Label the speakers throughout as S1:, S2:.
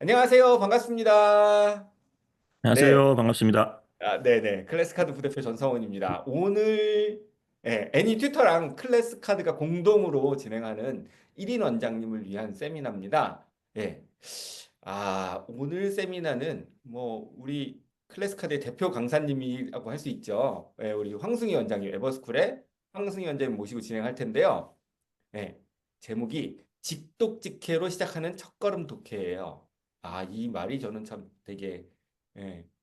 S1: 안녕하세요. 반갑습니다. 네,
S2: 안녕하세요. 반갑습니다.
S1: 네네. 클래스카드 부대표 전성훈입니다. 오늘 애니 튜터랑 클래스카드가 공동으로 진행하는 1인 원장님을 위한 세미나입니다. 예. 오늘 세미나는 우리 클래스카드의 대표 강사님이라고 할 수 있죠. 우리 황승희 원장님, 에버스쿨의 황승희 원장님 모시고 진행할 텐데요. 네, 제목이 직독직해로 시작하는 첫걸음 독해예요. 이 말이 저는 참 되게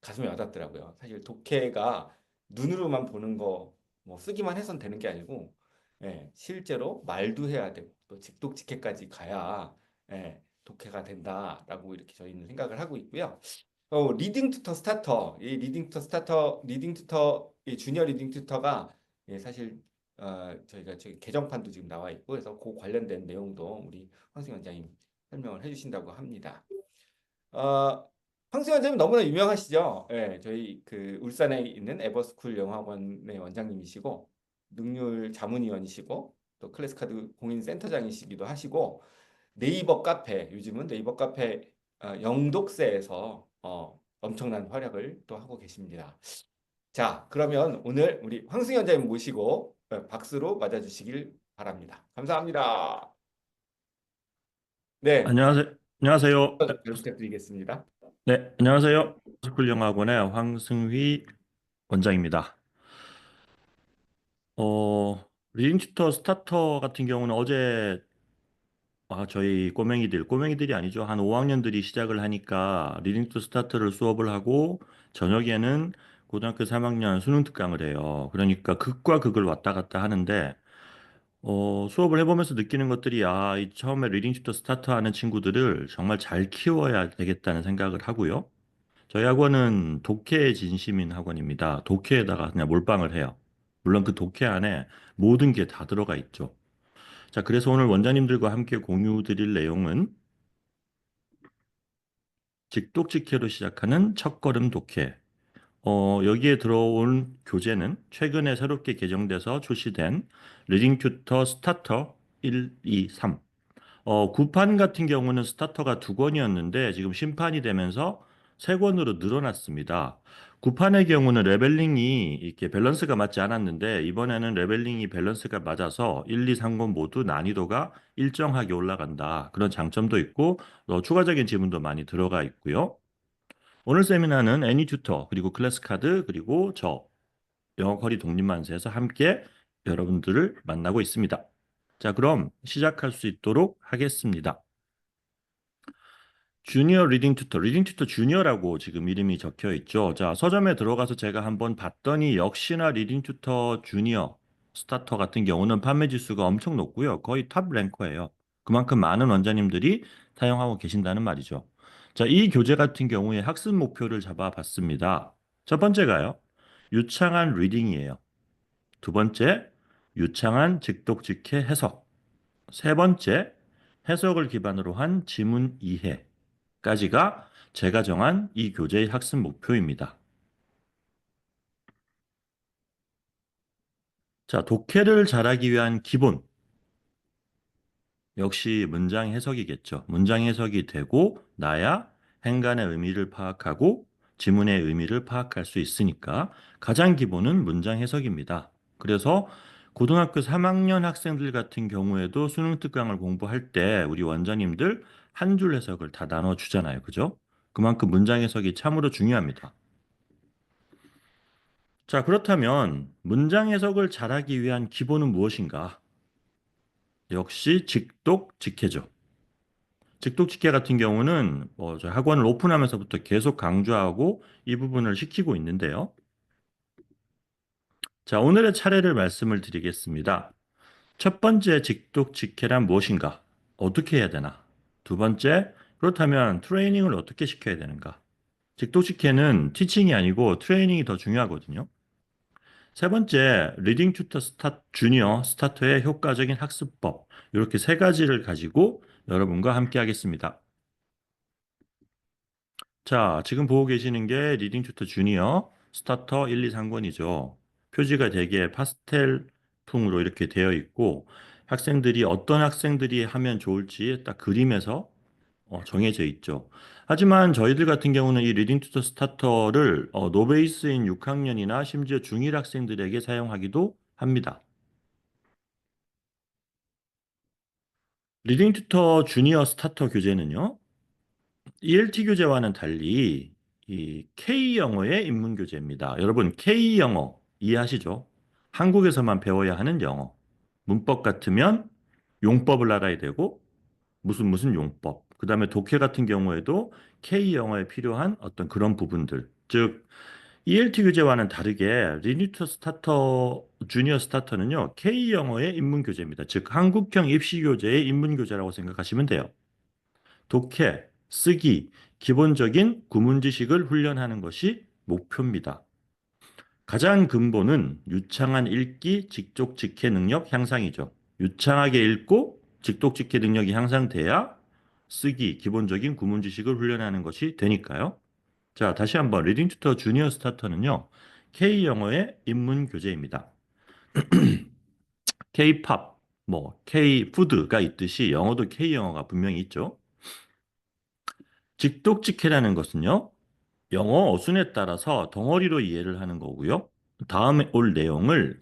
S1: 가슴에 와닿더라고요. 사실 독해가 눈으로만 보는 거 쓰기만 해선 되는 게 아니고 실제로 말도 해야 되고 또 직독직해까지 가야 독해가 된다라고 이렇게 저희는 생각을 하고 있고요. 리딩 투터 스타터, 이 리딩 투터 스타터, 리딩 투터, 이 주니어 리딩 투터가 사실 저희가 저기 개정판도 지금 나와 있고 그래서 그 관련된 내용도 우리 황승 원장님 설명을 해주신다고 합니다. 어, 황승 원장님 너무나 유명하시죠? 저희 그 울산에 있는 에버스쿨 영화관의 원장님이시고 능률 자문위원이시고 또 클래스카드 공인센터장이시기도 하시고 네이버 카페 요즘은 네이버 카페 영독세에서 엄청난 활약을 또 하고 계십니다. 자, 그러면 오늘 우리 황승희 원장님 모시고 박수로 맞아주시길 바랍니다. 감사합니다. 네,
S2: 안녕하세요.
S1: 잘 부탁드리겠습니다.
S2: 네, 안녕하세요. 스쿨영화관의 황승휘 원장입니다. 리딩 튜터 스타터 같은 경우는 어제 저희 꼬맹이들이 아니죠. 한 5학년들이 시작을 하니까 리딩 튜터 스타터를 수업을 하고 저녁에는 고등학교 3학년 수능 특강을 해요. 그러니까 극과 극을 왔다 갔다 하는데 수업을 해보면서 느끼는 것들이, 이 처음에 리딩 튜터 스타터 하는 친구들을 정말 잘 키워야 되겠다는 생각을 하고요. 저희 학원은 독해의 진심인 학원입니다. 독해에다가 그냥 몰빵을 해요. 물론 그 독해 안에 모든 게 다 들어가 있죠. 자, 그래서 오늘 원장님들과 함께 공유 드릴 내용은 직독직해로 시작하는 첫걸음 독해. 여기에 들어온 교재는 최근에 새롭게 개정돼서 출시된 리딩 튜터 스타터 1, 2, 3. 9판 같은 경우는 스타터가 두 권이었는데 지금 신판이 되면서 세 권으로 늘어났습니다. 9판의 경우는 레벨링이 이렇게 밸런스가 맞지 않았는데 이번에는 레벨링이 밸런스가 맞아서 1, 2, 3권 모두 난이도가 일정하게 올라간다. 그런 장점도 있고 추가적인 지문도 많이 들어가 있고요. 오늘 세미나는 애니 튜터 그리고 클래스 카드 그리고 저 영어 커리 독립만세에서 함께 여러분들을 만나고 있습니다. 자, 그럼 시작할 수 있도록 하겠습니다. 주니어 리딩 튜터 주니어라고 지금 이름이 적혀 있죠. 자, 서점에 들어가서 제가 한번 봤더니 역시나 리딩 튜터 주니어 스타터 같은 경우는 판매 지수가 엄청 높고요. 거의 탑 랭커예요. 그만큼 많은 원장님들이 사용하고 계신다는 말이죠. 자, 이 교재 같은 경우에 학습 목표를 잡아봤습니다. 첫 번째가요. 유창한 리딩이에요. 두 번째, 유창한 직독직해 해석. 세 번째, 해석을 기반으로 한 지문 이해까지가 제가 정한 이 교재의 학습 목표입니다. 자, 독해를 잘하기 위한 기본. 역시 문장 해석이겠죠. 문장 해석이 되고 나야 행간의 의미를 파악하고 지문의 의미를 파악할 수 있으니까 가장 기본은 문장 해석입니다. 그래서 고등학교 3학년 학생들 같은 경우에도 수능 특강을 공부할 때 우리 원장님들 한 줄 해석을 다 나눠주잖아요. 그죠? 그만큼 문장 해석이 참으로 중요합니다. 자, 그렇다면 문장 해석을 잘하기 위한 기본은 무엇인가? 역시 직독, 직해죠. 직독직해 같은 경우는 저희 학원을 오픈하면서부터 계속 강조하고 이 부분을 시키고 있는데요. 자, 오늘의 차례를 말씀을 드리겠습니다. 첫 번째 직독직해란 무엇인가? 어떻게 해야 되나? 두 번째, 그렇다면 트레이닝을 어떻게 시켜야 되는가? 직독직해는 티칭이 아니고 트레이닝이 더 중요하거든요. 세 번째, 리딩 튜터 주니어 스타터의 효과적인 학습법. 이렇게 세 가지를 가지고 여러분과 함께 하겠습니다. 자, 지금 보고 계시는 게 리딩 튜터 주니어 스타터 1, 2, 3권이죠. 표지가 되게 파스텔 풍으로 이렇게 되어 있고 학생들이 어떤 학생들이 하면 좋을지 딱 그림에서 정해져 있죠. 하지만 저희들 같은 경우는 이 리딩 투 더 스타터를 노베이스인 6학년이나 심지어 중1 학생들에게 사용하기도 합니다. 리딩 튜터 주니어 스타터 교재는요, ELT 교재와는 달리 이 K 영어의 입문 교재입니다. 여러분, K 영어 이해하시죠? 한국에서만 배워야 하는 영어. 문법 같으면 용법을 알아야 되고, 무슨 용법. 그다음에 독해 같은 경우에도 K 영어에 필요한 어떤 그런 부분들. 즉, ELT 교재와는 다르게 리니터 스타터, 주니어 스타터는요, K 영어의 입문 교재입니다. 즉, 한국형 입시 교재의 입문 교재라고 생각하시면 돼요. 독해, 쓰기, 기본적인 구문 지식을 훈련하는 것이 목표입니다. 가장 근본은 유창한 읽기, 직독 직해 능력 향상이죠. 유창하게 읽고 직독 직해 능력이 향상돼야 쓰기, 기본적인 구문 지식을 훈련하는 것이 되니까요. 자, 다시 한번 리딩 튜터 주니어 스타터는요. K 영어의 입문 교재입니다. K-팝, K 푸드가 있듯이 영어도 K 영어가 분명히 있죠. 직독직해라는 것은요. 영어 어순에 따라서 덩어리로 이해를 하는 거고요. 다음에 올 내용을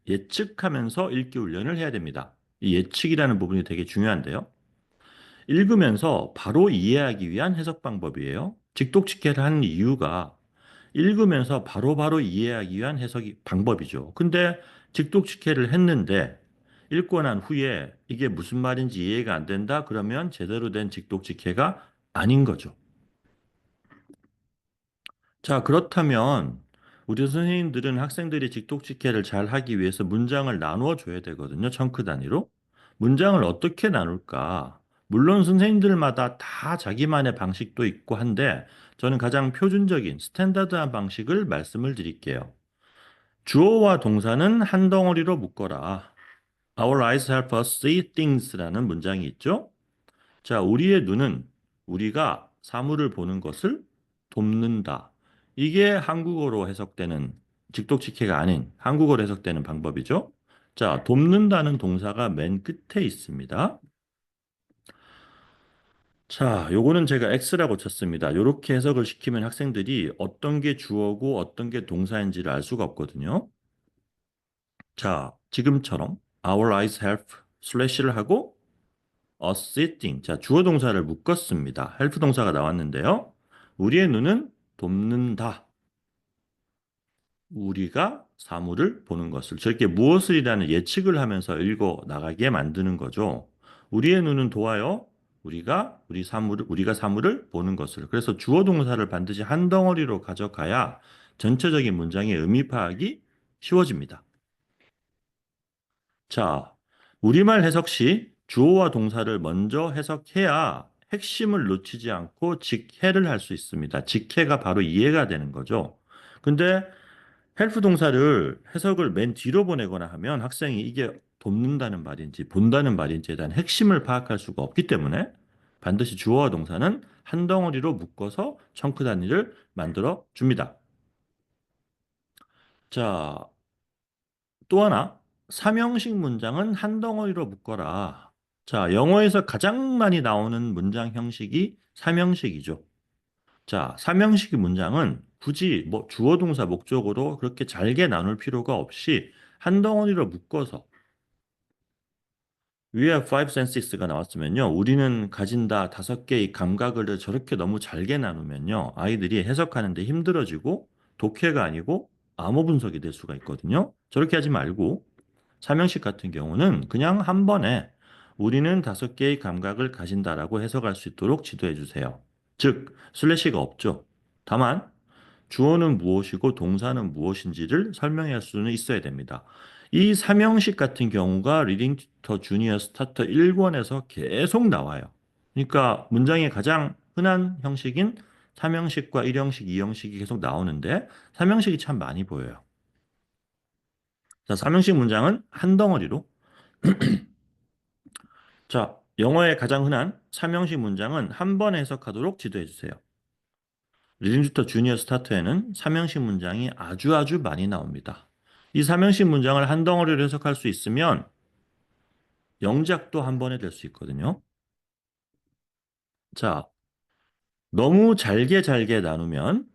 S2: 예측하면서 읽기 훈련을 해야 됩니다. 이 예측이라는 부분이 되게 중요한데요. 읽으면서 바로 이해하기 위한 해석 방법이에요. 직독직해를 하는 이유가 읽으면서 바로바로 이해하기 위한 해석이 방법이죠. 근데 직독직해를 했는데 읽고 난 후에 이게 무슨 말인지 이해가 안 된다? 그러면 제대로 된 직독직해가 아닌 거죠. 자, 그렇다면 우리 선생님들은 학생들이 직독직해를 잘 하기 위해서 문장을 나누어 줘야 되거든요. 청크 단위로. 문장을 어떻게 나눌까? 물론 선생님들마다 다 자기만의 방식도 있고 한데 저는 가장 표준적인 스탠다드한 방식을 말씀을 드릴게요. 주어와 동사는 한 덩어리로 묶어라. Our eyes help us see things라는 문장이 있죠. 자, 우리의 눈은 우리가 사물을 보는 것을 돕는다. 이게 한국어로 해석되는 직독직해가 아닌 한국어로 해석되는 방법이죠. 자, 돕는다는 동사가 맨 끝에 있습니다. 자, 요거는 제가 X라고 쳤습니다. 요렇게 해석을 시키면 학생들이 어떤 게 주어고 어떤 게 동사인지를 알 수가 없거든요. 자, 지금처럼 our eyes help 슬래시를 하고 assisting. 자, 주어 동사를 묶었습니다. help 동사가 나왔는데요. 우리의 눈은 돕는다. 우리가 사물을 보는 것을 저렇게 무엇을이라는 예측을 하면서 읽어 나가게 만드는 거죠. 우리의 눈은 도와요. 우리가 사물을 보는 것을. 그래서 주어 동사를 반드시 한 덩어리로 가져가야 전체적인 문장의 의미 파악이 쉬워집니다. 자, 우리말 해석 시 주어와 동사를 먼저 해석해야 핵심을 놓치지 않고 직해를 할 수 있습니다. 직해가 바로 이해가 되는 거죠. 근데 헬프 동사를 해석을 맨 뒤로 보내거나 하면 학생이 이게 돕는다는 말인지 본다는 말인지에 대한 핵심을 파악할 수가 없기 때문에 반드시 주어와 동사는 한 덩어리로 묶어서 청크 단위를 만들어 줍니다. 자, 또 하나, 삼형식 문장은 한 덩어리로 묶어라. 자, 영어에서 가장 많이 나오는 문장 형식이 삼형식이죠. 자, 삼형식 문장은 굳이 주어, 동사, 목적으로 그렇게 잘게 나눌 필요가 없이 한 덩어리로 묶어서 We have five senses가 나왔으면요. 우리는 가진다 5개의 감각을 저렇게 너무 잘게 나누면요. 아이들이 해석하는데 힘들어지고 독해가 아니고 암호 분석이 될 수가 있거든요. 저렇게 하지 말고 삼형식 같은 경우는 그냥 한 번에 우리는 5개의 감각을 가진다라고 해석할 수 있도록 지도해 주세요. 즉, 슬래시가 없죠. 다만 주어는 무엇이고 동사는 무엇인지를 설명할 수는 있어야 됩니다. 이 삼형식 같은 경우가 리딩 튜터 주니어 스타터 1권에서 계속 나와요. 그러니까 문장의 가장 흔한 형식인 삼형식과 일형식, 이형식이 계속 나오는데 삼형식이 참 많이 보여요. 자, 삼형식 문장은 한 덩어리로. 자, 영어의 가장 흔한 삼형식 문장은 한 번에 해석하도록 지도해 주세요. 리딩 튜터 주니어 스타터에는 삼형식 문장이 아주 많이 나옵니다. 이 삼형식 문장을 한 덩어리로 해석할 수 있으면 영작도 한 번에 될 수 있거든요. 자, 너무 잘게 잘게 나누면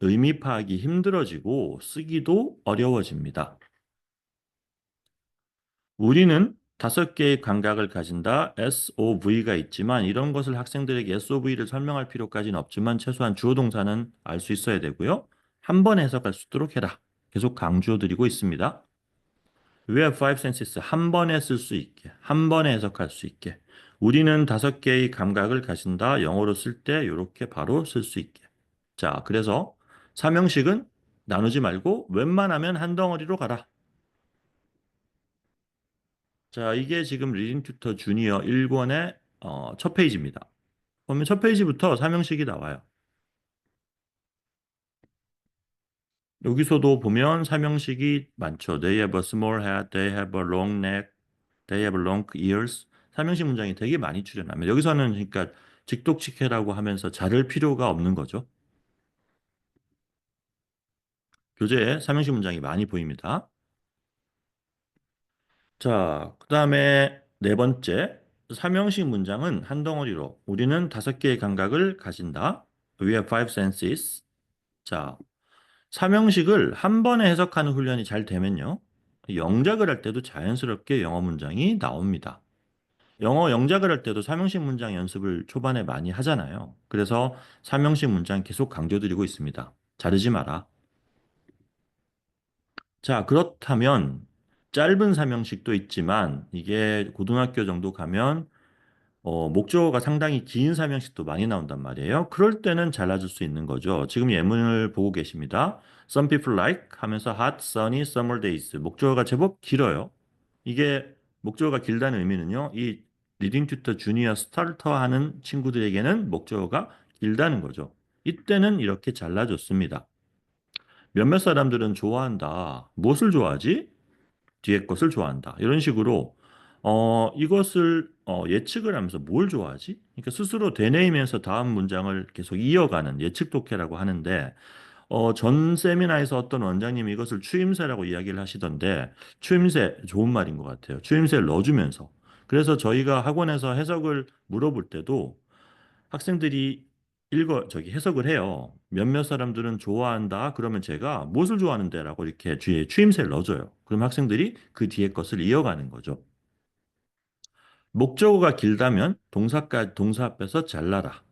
S2: 의미 파악이 힘들어지고 쓰기도 어려워집니다. 우리는 다섯 개의 감각을 가진다. SOV가 있지만 이런 것을 학생들에게 SOV를 설명할 필요까지는 없지만 최소한 주어 동사는 알 수 있어야 되고요. 한 번 해석할 수 있도록 해라. 계속 강조드리고 있습니다. We have five senses. 한 번에 쓸 수 있게, 한 번에 해석할 수 있게. 우리는 다섯 개의 감각을 가진다. 영어로 쓸 때 이렇게 바로 쓸 수 있게. 자, 그래서 삼형식은 나누지 말고 웬만하면 한 덩어리로 가라. 자, 이게 지금 리딩 튜터 주니어 1권의 첫 페이지입니다. 보면 첫 페이지부터 삼형식이 나와요. 여기서도 보면 삼형식이 많죠. They have a small head, they have a long neck, they have long ears. 삼형식 문장이 되게 많이 출연합니다. 여기서는 그러니까 직독직해라고 하면서 자를 필요가 없는 거죠. 교재에 삼형식 문장이 많이 보입니다. 자, 그다음에 네 번째, 삼형식 문장은 한 덩어리로 우리는 다섯 개의 감각을 가진다. We have five senses. 자, 삼형식을 한 번에 해석하는 훈련이 잘 되면요. 영작을 할 때도 자연스럽게 영어 문장이 나옵니다. 영어 영작을 할 때도 삼형식 문장 연습을 초반에 많이 하잖아요. 그래서 삼형식 문장 계속 강조드리고 있습니다. 자르지 마라. 자, 그렇다면 짧은 삼형식도 있지만 이게 고등학교 정도 가면 목적어가 상당히 긴 삼형식도 많이 나온단 말이에요. 그럴 때는 잘라줄 수 있는 거죠. 지금 예문을 보고 계십니다. Some people like 하면서 hot, sunny, summer days. 목적어가 제법 길어요. 이게 목적어가 길다는 의미는요. 이 리딩 튜터 주니어 스타터 하는 친구들에게는 목적어가 길다는 거죠. 이때는 이렇게 잘라줬습니다. 몇몇 사람들은 좋아한다. 무엇을 좋아하지? 뒤에 것을 좋아한다. 이런 식으로 이것을 예측을 하면서 뭘 좋아하지? 그러니까 스스로 되뇌이면서 다음 문장을 계속 이어가는 예측 독해라고 하는데 전 세미나에서 어떤 원장님이 이것을 추임새라고 이야기를 하시던데 추임새 좋은 말인 것 같아요. 추임새를 넣어주면서. 그래서 저희가 학원에서 해석을 물어볼 때도 학생들이 해석을 해요. 몇몇 사람들은 좋아한다. 그러면 제가 무엇을 좋아하는데라고 이렇게 뒤에 추임새를 넣어줘요. 그럼 학생들이 그 뒤에 것을 이어가는 거죠. 목적어가 길다면 동사 앞에서 잘라라.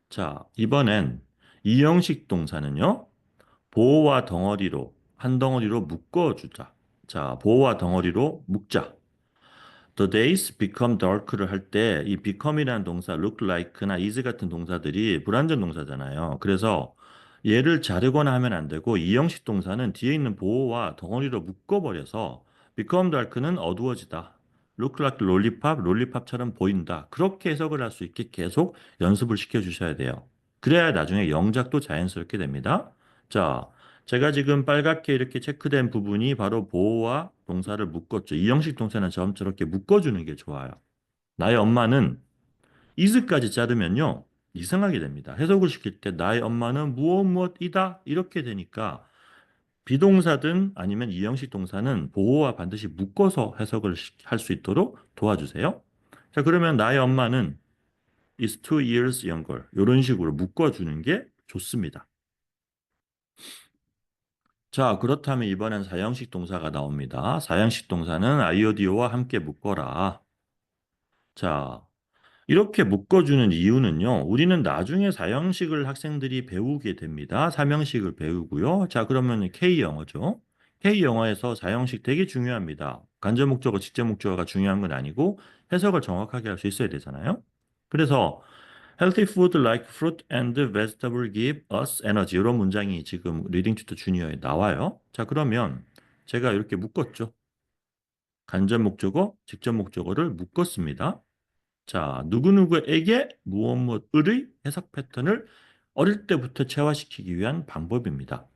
S2: 자, 이번엔 이형식 동사는요. 보호와 덩어리로 한 덩어리로 묶어주자. 자, 보호와 덩어리로 묶자. The days become darker를 할 때 이 become이라는 동사, look like나 is 같은 동사들이 불완전 동사잖아요. 그래서 얘를 자르거나 하면 안 되고 이 형식 동사는 뒤에 있는 보호와 덩어리로 묶어버려서 become dark는 어두워지다. look like lollipop, lollipop처럼 보인다. 그렇게 해석을 할 수 있게 계속 연습을 시켜주셔야 돼요. 그래야 나중에 영작도 자연스럽게 됩니다. 자, 제가 지금 빨갛게 이렇게 체크된 부분이 바로 보호와 동사를 묶었죠. 이 형식 동사는 저처럼 저렇게 묶어주는 게 좋아요. 나의 엄마는 is까지 자르면요. 이상하게 됩니다. 해석을 시킬 때 나의 엄마는 무엇 무엇이다 이렇게 되니까 비동사든 아니면 이 형식 동사는 보호와 반드시 묶어서 해석을 할 수 있도록 도와주세요. 자, 그러면 나의 엄마는 is 2 years younger 이런 식으로 묶어주는 게 좋습니다. 자, 그렇다면 이번엔 사형식 동사가 나옵니다. 사형식 동사는 iodio와 함께 묶어라. 자, 이렇게 묶어주는 이유는요. 우리는 나중에 사형식을 학생들이 배우게 됩니다. 삼형식을 배우고요. 자, 그러면 K영어죠. K영어에서 사형식 되게 중요합니다. 간접 목적어, 직접 목적어가 중요한 건 아니고 해석을 정확하게 할 수 있어야 되잖아요. 그래서 Healthy food like fruit and vegetable give us energy. 이런 문장이 지금 리딩 투터 주니어에 나와요. 자, 그러면 제가 이렇게 묶었죠. 간접 목적어, 직접 목적어를 묶었습니다. 자, 누구누구에게 무엇 무엇의 해석 패턴을 어릴 때부터 체화시키기 위한 방법입니다.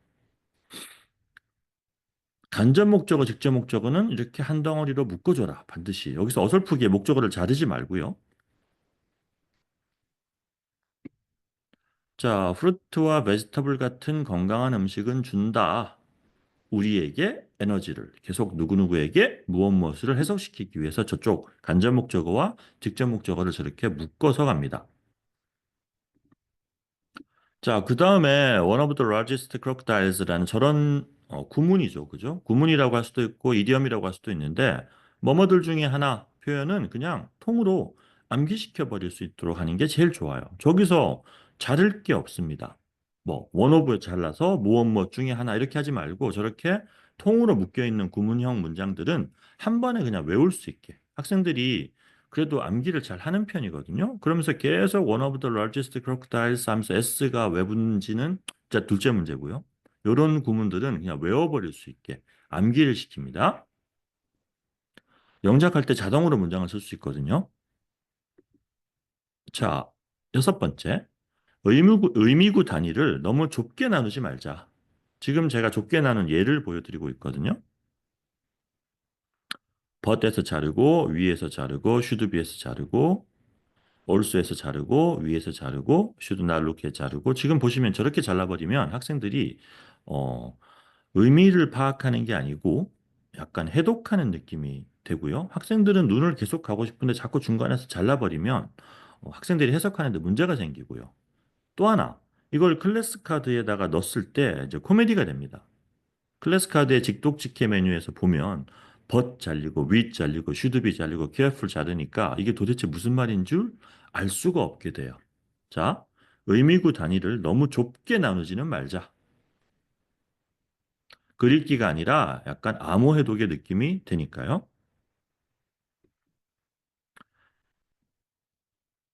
S2: 간접 목적어, 직접 목적어는 이렇게 한 덩어리로 묶어줘라. 반드시. 여기서 어설프게 목적어를 자르지 말고요. 자, 프루트와 베지터블 같은 건강한 음식은 준다. 우리에게 에너지를 계속 누구누구에게 무엇 무엇을 해석시키기 위해서 저쪽 간접 목적어와 직접 목적어를 저렇게 묶어서 갑니다. 자, 그 다음에 one of the largest crocodiles라는 저런 구문이죠. 그죠? 구문이라고 할 수도 있고 이디엄이라고 할 수도 있는데 뭐뭐들 중에 하나 표현은 그냥 통으로 암기시켜 버릴 수 있도록 하는 게 제일 좋아요. 저기서 자를 게 없습니다. 뭐 one of 잘라서 무엇 뭐 중에 하나 이렇게 하지 말고 저렇게 통으로 묶여 있는 구문형 문장들은 한 번에 그냥 외울 수 있게 학생들이 그래도 암기를 잘 하는 편이거든요. 그러면서 계속 one of the largest crocodiles 하면서 S가 왜 붙는지는 자 둘째 문제고요. 이런 구문들은 그냥 외워버릴 수 있게 암기를 시킵니다. 영작할 때 자동으로 문장을 쓸 수 있거든요. 자, 여섯 번째. 의미구 단위를 너무 좁게 나누지 말자. 지금 제가 좁게 나눈 예를 보여드리고 있거든요. but에서 자르고 위에서 자르고 should be에서 자르고 올수에서 자르고 위에서 자르고 should not look에 자르고 지금 보시면 저렇게 잘라버리면 학생들이 어, 의미를 파악하는 게 아니고 약간 해독하는 느낌이 되고요. 학생들은 눈을 계속 가고 싶은데 자꾸 중간에서 잘라버리면 학생들이 해석하는 데 문제가 생기고요. 또 하나 이걸 클래스 카드에다가 넣었을 때 이제 코미디가 됩니다. 클래스 카드의 직독직해 메뉴에서 보면 but 잘리고 with 잘리고 should be 잘리고 careful 자르니까 이게 도대체 무슨 말인 줄 알 수가 없게 돼요. 자, 의미구 단위를 너무 좁게 나누지는 말자. 글읽기가 아니라 약간 암호 해독의 느낌이 되니까요.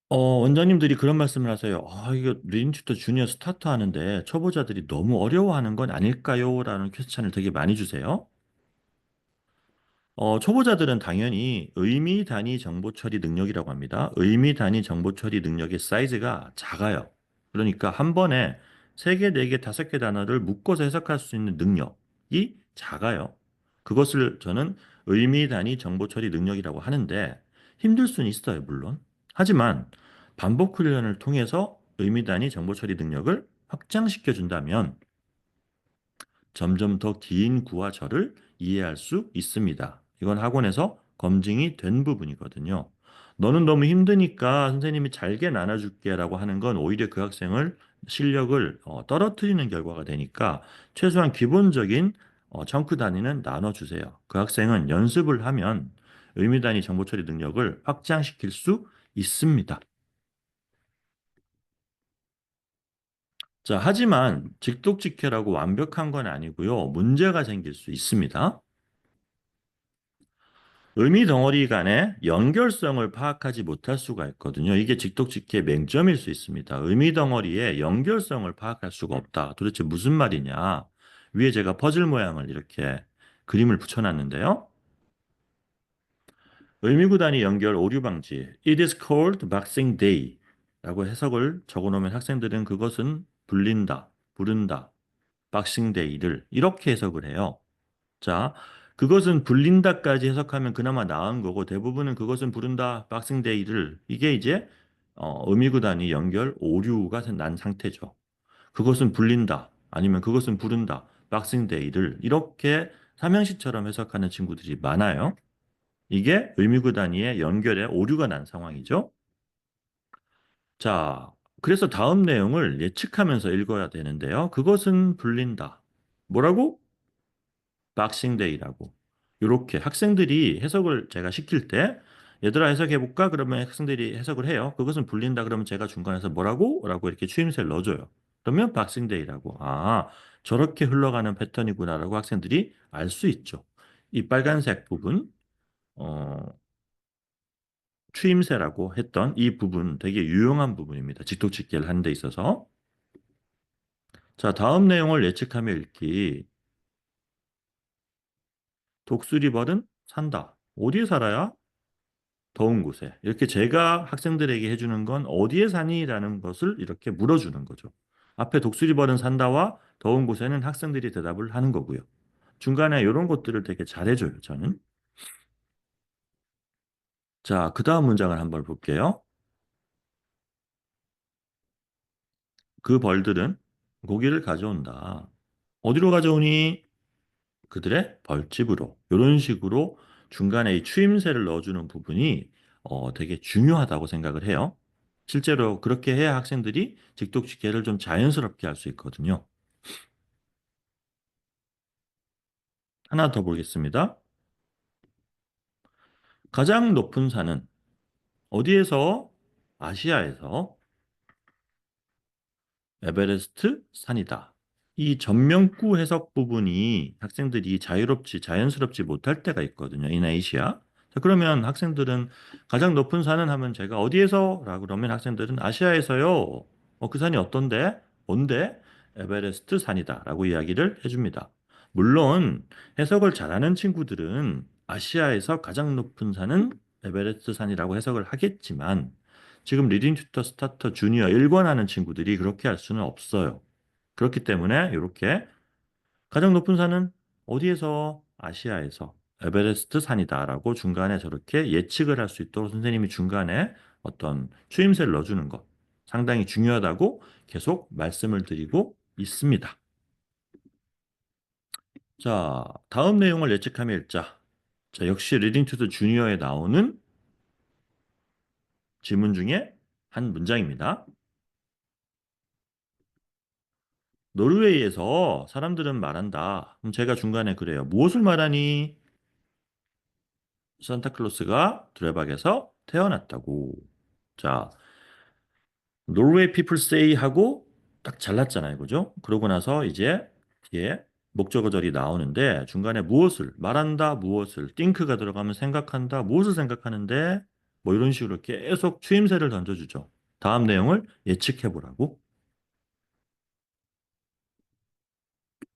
S2: 원장님들이 그런 말씀을 하세요. 이거 리딩 튜터 주니어 스타트 하는데 초보자들이 너무 어려워하는 건 아닐까요? 라는 퀘스천을 되게 많이 주세요. 초보자들은 당연히 의미 단위 정보 처리 능력이라고 합니다. 의미 단위 정보 처리 능력의 사이즈가 작아요. 그러니까 한 번에 3개, 4개, 5개 단어를 묶어서 해석할 수 있는 능력이 작아요. 그것을 저는 의미 단위 정보 처리 능력이라고 하는데 힘들 수는 있어요, 물론. 하지만 반복 훈련을 통해서 의미 단위 정보 처리 능력을 확장시켜 준다면 점점 더 긴 구와 절을 이해할 수 있습니다. 이건 학원에서 검증이 된 부분이거든요. 너는 너무 힘드니까 선생님이 잘게 나눠줄게라고 하는 건 오히려 그 학생을 실력을 떨어뜨리는 결과가 되니까 최소한 기본적인 청크 단위는 나눠주세요. 그 학생은 연습을 하면 의미 단위 정보 처리 능력을 확장시킬 수 있습니다. 자, 하지만 직독직해라고 완벽한 건 아니고요. 문제가 생길 수 있습니다. 의미 덩어리 간의 연결성을 파악하지 못할 수가 있거든요. 이게 직독직해의 맹점일 수 있습니다. 의미 덩어리의 연결성을 파악할 수가 없다. 도대체 무슨 말이냐? 위에 제가 퍼즐 모양을 이렇게 그림을 붙여놨는데요. 의미 구단위 연결 오류 방지. It is called Boxing Day 라고 해석을 적어놓으면 학생들은 그것은 불린다, 부른다, 박싱 데이를 이렇게 해석을 해요. 자, 그것은 불린다까지 해석하면 그나마 나은 거고 대부분은 그것은 부른다, 박싱 데이를 이게 이제 의미구 단위 연결 오류가 난 상태죠. 그것은 불린다 아니면 그것은 부른다, 박싱 데이를 이렇게 삼형식처럼 해석하는 친구들이 많아요. 이게 의미구 단위의 연결에 오류가 난 상황이죠. 자, 그래서 다음 내용을 예측하면서 읽어야 되는데요. 그것은 불린다. 뭐라고? 박싱데이라고. 이렇게 학생들이 해석을 제가 시킬 때 얘들아 해석해볼까? 그러면 학생들이 해석을 해요. 그것은 불린다 그러면 제가 중간에서 뭐라고? 라고 이렇게 추임새를 넣어줘요. 그러면 박싱데이라고. 저렇게 흘러가는 패턴이구나라고 학생들이 알 수 있죠. 이 빨간색 부분, 어, 추임새라고 했던 이 부분 되게 유용한 부분입니다. 직독직계를 하는 데 있어서. 자, 다음 내용을 예측하며 읽기. 독수리벌은 산다. 어디에 살아야? 더운 곳에. 이렇게 제가 학생들에게 해주는 건 어디에 사니?라는 것을 이렇게 물어주는 거죠. 앞에 독수리벌은 산다와 더운 곳에는 학생들이 대답을 하는 거고요. 중간에 이런 것들을 되게 잘해줘요, 저는. 자, 그 다음 문장을 한번 볼게요. 그 벌들은 고기를 가져온다. 어디로 가져오니? 그들의 벌집으로. 이런 식으로 중간에 이 추임새를 넣어주는 부분이 되게 중요하다고 생각을 해요. 실제로 그렇게 해야 학생들이 직독직해를 좀 자연스럽게 할 수 있거든요. 하나 더 보겠습니다. 가장 높은 산은 어디에서? 아시아에서 에베레스트 산이다. 이 전명구 해석 부분이 학생들이 자연스럽지 못할 때가 있거든요. 이나이시아. 자, 그러면 학생들은 가장 높은 산은 하면 제가 어디에서? 라고 그러면 학생들은 아시아에서요. 그 산이 어떤데? 뭔데? 에베레스트 산이다. 라고 이야기를 해줍니다. 물론 해석을 잘하는 친구들은 아시아에서 가장 높은 산은 에베레스트 산이라고 해석을 하겠지만 지금 리딩 튜터 스타터 주니어 1권 하는 친구들이 그렇게 할 수는 없어요. 그렇기 때문에 이렇게 가장 높은 산은 어디에서? 아시아에서 에베레스트 산이다라고 중간에 저렇게 예측을 할 수 있도록 선생님이 중간에 어떤 추임새를 넣어주는 것 상당히 중요하다고 계속 말씀을 드리고 있습니다. 자, 다음 내용을 예측하며 읽자. 자, 역시 리딩 투 더 주니어에 나오는 지문 중에 한 문장입니다. 노르웨이에서 사람들은 말한다. 그럼 제가 중간에 그래요. 무엇을 말하니? 산타클로스가 드레박에서 태어났다고. 자, 노르웨이 people say 하고 딱 잘랐잖아요. 그죠? 그러고 나서 이제 뒤에 목적어절이 나오는데 중간에 무엇을 말한다, 무엇을 think가 들어가면 생각한다, 무엇을 생각하는데 뭐 이런 식으로 계속 추임새를 던져주죠. 다음 내용을 예측해 보라고.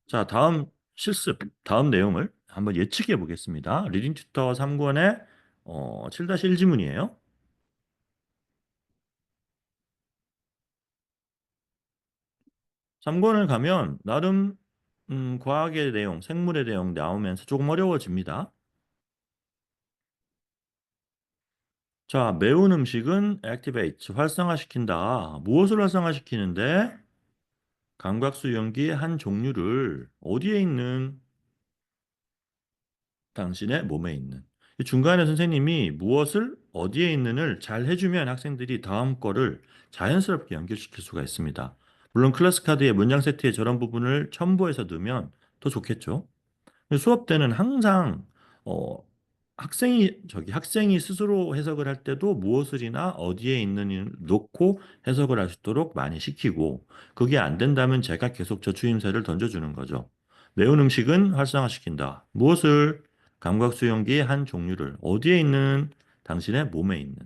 S2: 자, 다음 실습, 다음 내용을 한번 예측해 보겠습니다. 리딩 튜터 3권의 7-1 지문이에요. 3권을 가면 나름 과학의 내용, 생물의 내용 나오면서 조금 어려워집니다. 자, 매운 음식은 activate, 활성화시킨다. 무엇을 활성화시키는데? 감각수 연기의 한 종류를 어디에 있는? 당신의 몸에 있는. 이 중간에 선생님이 무엇을 어디에 있는을 잘 해주면 학생들이 다음 거를 자연스럽게 연결시킬 수가 있습니다. 물론 클래스 카드에 문장 세트에 저런 부분을 첨부해서 넣으면 더 좋겠죠. 수업 때는 항상 어, 학생이 스스로 해석을 할 때도 무엇을이나 어디에 있는을 놓고 해석을 할 수 있도록 많이 시키고 그게 안 된다면 제가 계속 저 주임새를 던져주는 거죠. 매운 음식은 활성화시킨다. 무엇을? 감각수용기의 한 종류를 어디에 있는? 당신의 몸에 있는.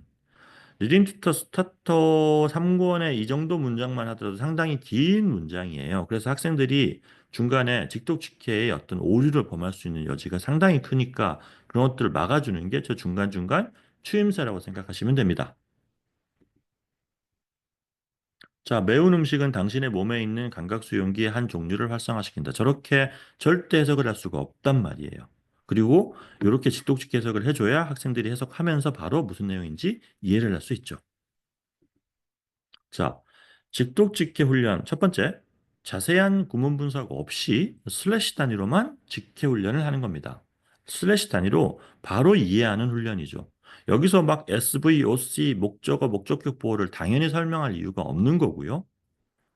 S2: 리딩 투터 스타터 3권의 이 정도 문장만 하더라도 상당히 긴 문장이에요. 그래서 학생들이 중간에 직독직해의 어떤 오류를 범할 수 있는 여지가 상당히 크니까 그런 것들을 막아주는 게 저 중간중간 추임새라고 생각하시면 됩니다. 자, 매운 음식은 당신의 몸에 있는 감각수용기의 한 종류를 활성화시킨다. 저렇게 절대 해석을 할 수가 없단 말이에요. 그리고 이렇게 직독직해 해석을 해줘야 학생들이 해석하면서 바로 무슨 내용인지 이해를 할 수 있죠. 자, 직독직해 훈련 첫 번째, 자세한 구문 분석 없이 슬래시 단위로만 직해 훈련을 하는 겁니다. 슬래시 단위로 바로 이해하는 훈련이죠. 여기서 막 SVOC 목적어 목적격 보호를 당연히 설명할 이유가 없는 거고요.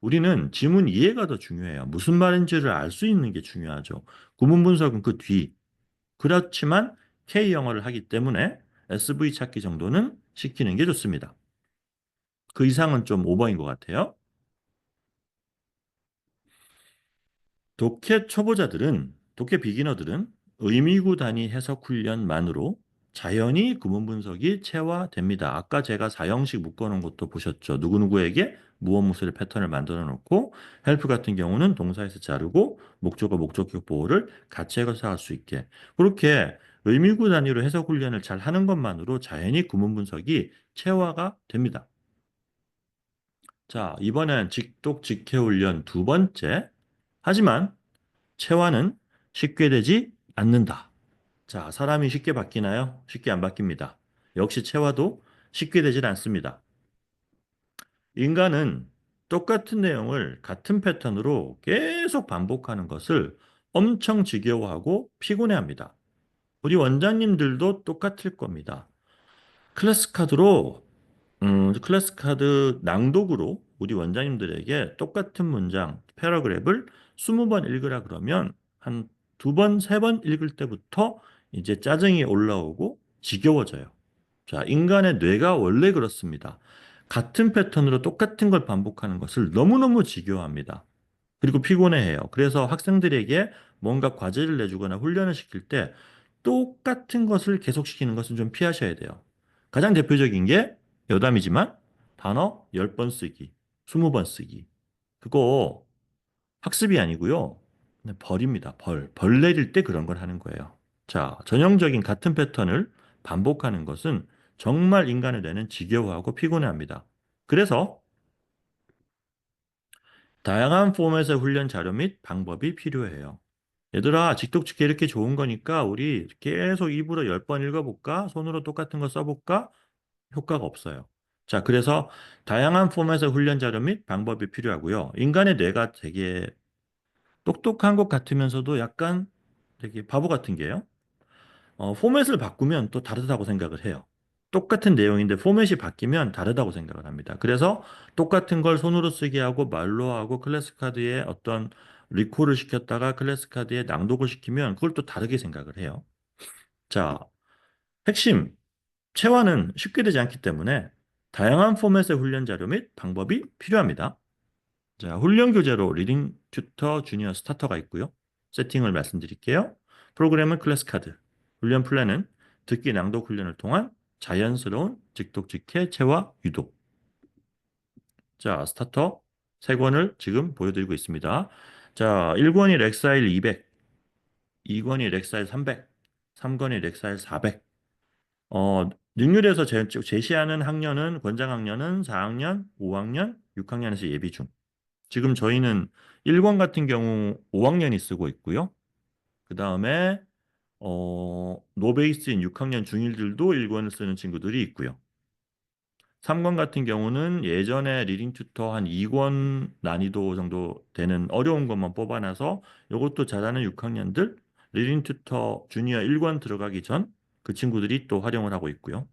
S2: 우리는 지문 이해가 더 중요해요. 무슨 말인지를 알 수 있는 게 중요하죠. 구문 분석은 그 뒤. 그렇지만 K 영어를 하기 때문에 SV 찾기 정도는 시키는 게 좋습니다. 그 이상은 좀 오버인 것 같아요. 독해 비기너들은 의미구 단위 해석 훈련만으로 자연히 구문 분석이 체화됩니다. 아까 제가 4형식 묶어놓은 것도 보셨죠. 누구누구에게 무엇 무엇의 패턴을 만들어 놓고 헬프 같은 경우는 동사에서 자르고 목적어 목적격 보호를 같이 해서 할 수 있게 그렇게 의미구 단위로 해석 훈련을 잘 하는 것만으로 자연히 구문 분석이 체화가 됩니다. 자, 이번엔 직독 직해 훈련 두 번째. 하지만 체화는 쉽게 되지 않는다. 자, 사람이 쉽게 바뀌나요? 쉽게 안 바뀝니다. 역시 체화도 쉽게 되질 않습니다. 인간은 똑같은 내용을 같은 패턴으로 계속 반복하는 것을 엄청 지겨워하고 피곤해합니다. 우리 원장님들도 똑같을 겁니다. 클래스 카드로 클래스 카드 낭독으로 우리 원장님들에게 똑같은 문장, 패러그랩을 20번 읽으라 그러면 한 두 번, 세 번 읽을 때부터 이제 짜증이 올라오고 지겨워져요. 자, 인간의 뇌가 원래 그렇습니다. 같은 패턴으로 똑같은 걸 반복하는 것을 너무너무 지겨워합니다. 그리고 피곤해해요. 그래서 학생들에게 뭔가 과제를 내주거나 훈련을 시킬 때 똑같은 것을 계속시키는 것은 좀 피하셔야 돼요. 가장 대표적인 게 여담이지만 단어 10번 쓰기, 20번 쓰기. 그거 학습이 아니고요. 그냥 벌입니다. 벌. 벌 내릴 때 그런 걸 하는 거예요. 자, 전형적인 같은 패턴을 반복하는 것은 정말 인간의 뇌는 지겨워하고 피곤해합니다. 그래서 다양한 포맷의 훈련 자료 및 방법이 필요해요. 얘들아, 직독측기 이렇게 좋은 거니까 우리 계속 입으로 10번 읽어볼까? 손으로 똑같은 거 써볼까? 효과가 없어요. 자, 그래서 다양한 포맷의 훈련 자료 및 방법이 필요하고요. 인간의 뇌가 되게 똑똑한 것 같으면서도 약간 되게 바보 같은 게요. 포맷을 바꾸면 또 다르다고 생각을 해요. 똑같은 내용인데 포맷이 바뀌면 다르다고 생각을 합니다. 그래서 똑같은 걸 손으로 쓰게 하고 말로 하고 클래스 카드에 어떤 리콜을 시켰다가 클래스 카드에 낭독을 시키면 그걸 또 다르게 생각을 해요. 자, 핵심, 체화는 쉽게 되지 않기 때문에 다양한 포맷의 훈련 자료 및 방법이 필요합니다. 자, 훈련 교재로 리딩 튜터 주니어 스타터가 있고요. 세팅을 말씀드릴게요. 프로그램은 클래스 카드. 훈련 플랜은 듣기 낭독 훈련을 통한 자연스러운 직독 직해 체화 유도. 자, 스타터 세 권을 지금 보여드리고 있습니다. 자, 1권이 렉사일 200, 2권이 렉사일 300, 3권이 렉사일 400. 능률에서 제시하는 학년은 권장 학년은 4학년, 5학년, 6학년에서 예비 중. 지금 저희는 1권 같은 경우 5학년이 쓰고 있고요. 그 다음에 노베이스인 6학년 중1들도 1권을 쓰는 친구들이 있고요. 3권 같은 경우는 예전에 리딩 튜터 한 2권 난이도 정도 되는 어려운 것만 뽑아놔서 이것도 잘하는 6학년들 리딩 튜터 주니어 1권 들어가기 전 그 친구들이 또 활용을 하고 있고요.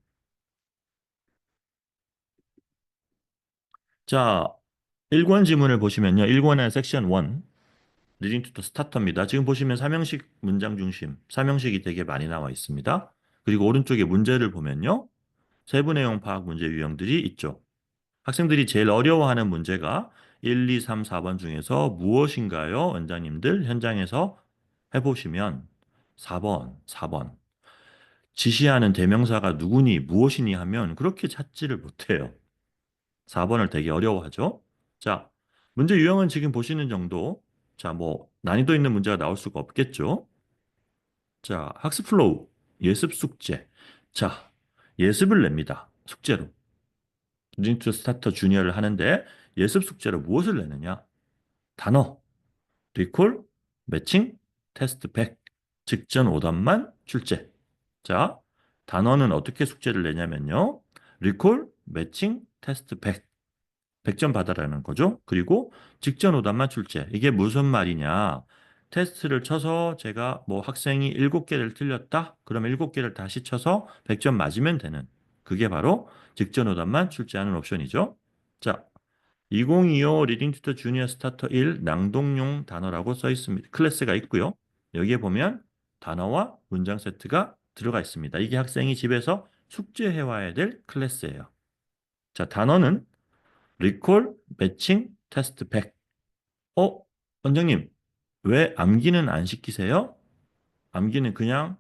S2: 자, 1권 지문을 보시면요. 1권의 섹션 1 리딩 투터 스타터입니다. 지금 보시면 삼형식 문장 중심, 삼형식이 되게 많이 나와 있습니다. 그리고 오른쪽에 문제를 보면요. 세부 내용 파악 문제 유형들이 있죠. 학생들이 제일 어려워하는 문제가 1, 2, 3, 4번 중에서 무엇인가요? 원장님들 현장에서 해보시면 4번. 지시하는 대명사가 누구니, 무엇이니 하면 그렇게 찾지를 못해요. 4번을 되게 어려워하죠. 자, 문제 유형은 지금 보시는 정도. 자, 뭐 난이도 있는 문제가 나올 수가 없겠죠. 자, 학습 플로우, 예습 숙제. 자, 예습을 냅니다. 숙제로. 린투 스타터 주니어를 하는데 예습 숙제로 무엇을 내느냐? 단어, 리콜, 매칭, 테스트 100, 직전 오답만 출제. 자, 단어는 어떻게 숙제를 내냐면요. 리콜, 매칭, 테스트 100. 100점 받아라는 거죠. 그리고 직전 오답만 출제. 이게 무슨 말이냐? 테스트를 쳐서 제가 뭐 학생이 7개를 틀렸다? 그러면 7개를 다시 쳐서 100점 맞으면 되는. 그게 바로 직전 오답만 출제하는 옵션이죠. 자, 2025 리딩 튜터 주니어 스타터 1 낭독용 단어라고 써 있습니다. 클래스가 있고요. 여기에 보면 단어와 문장 세트가 들어가 있습니다. 이게 학생이 집에서 숙제해 와야 될 클래스예요. 자, 단어는 리콜, 매칭, 테스트 100. 원장님, 왜 암기는 안 시키세요? 암기는 그냥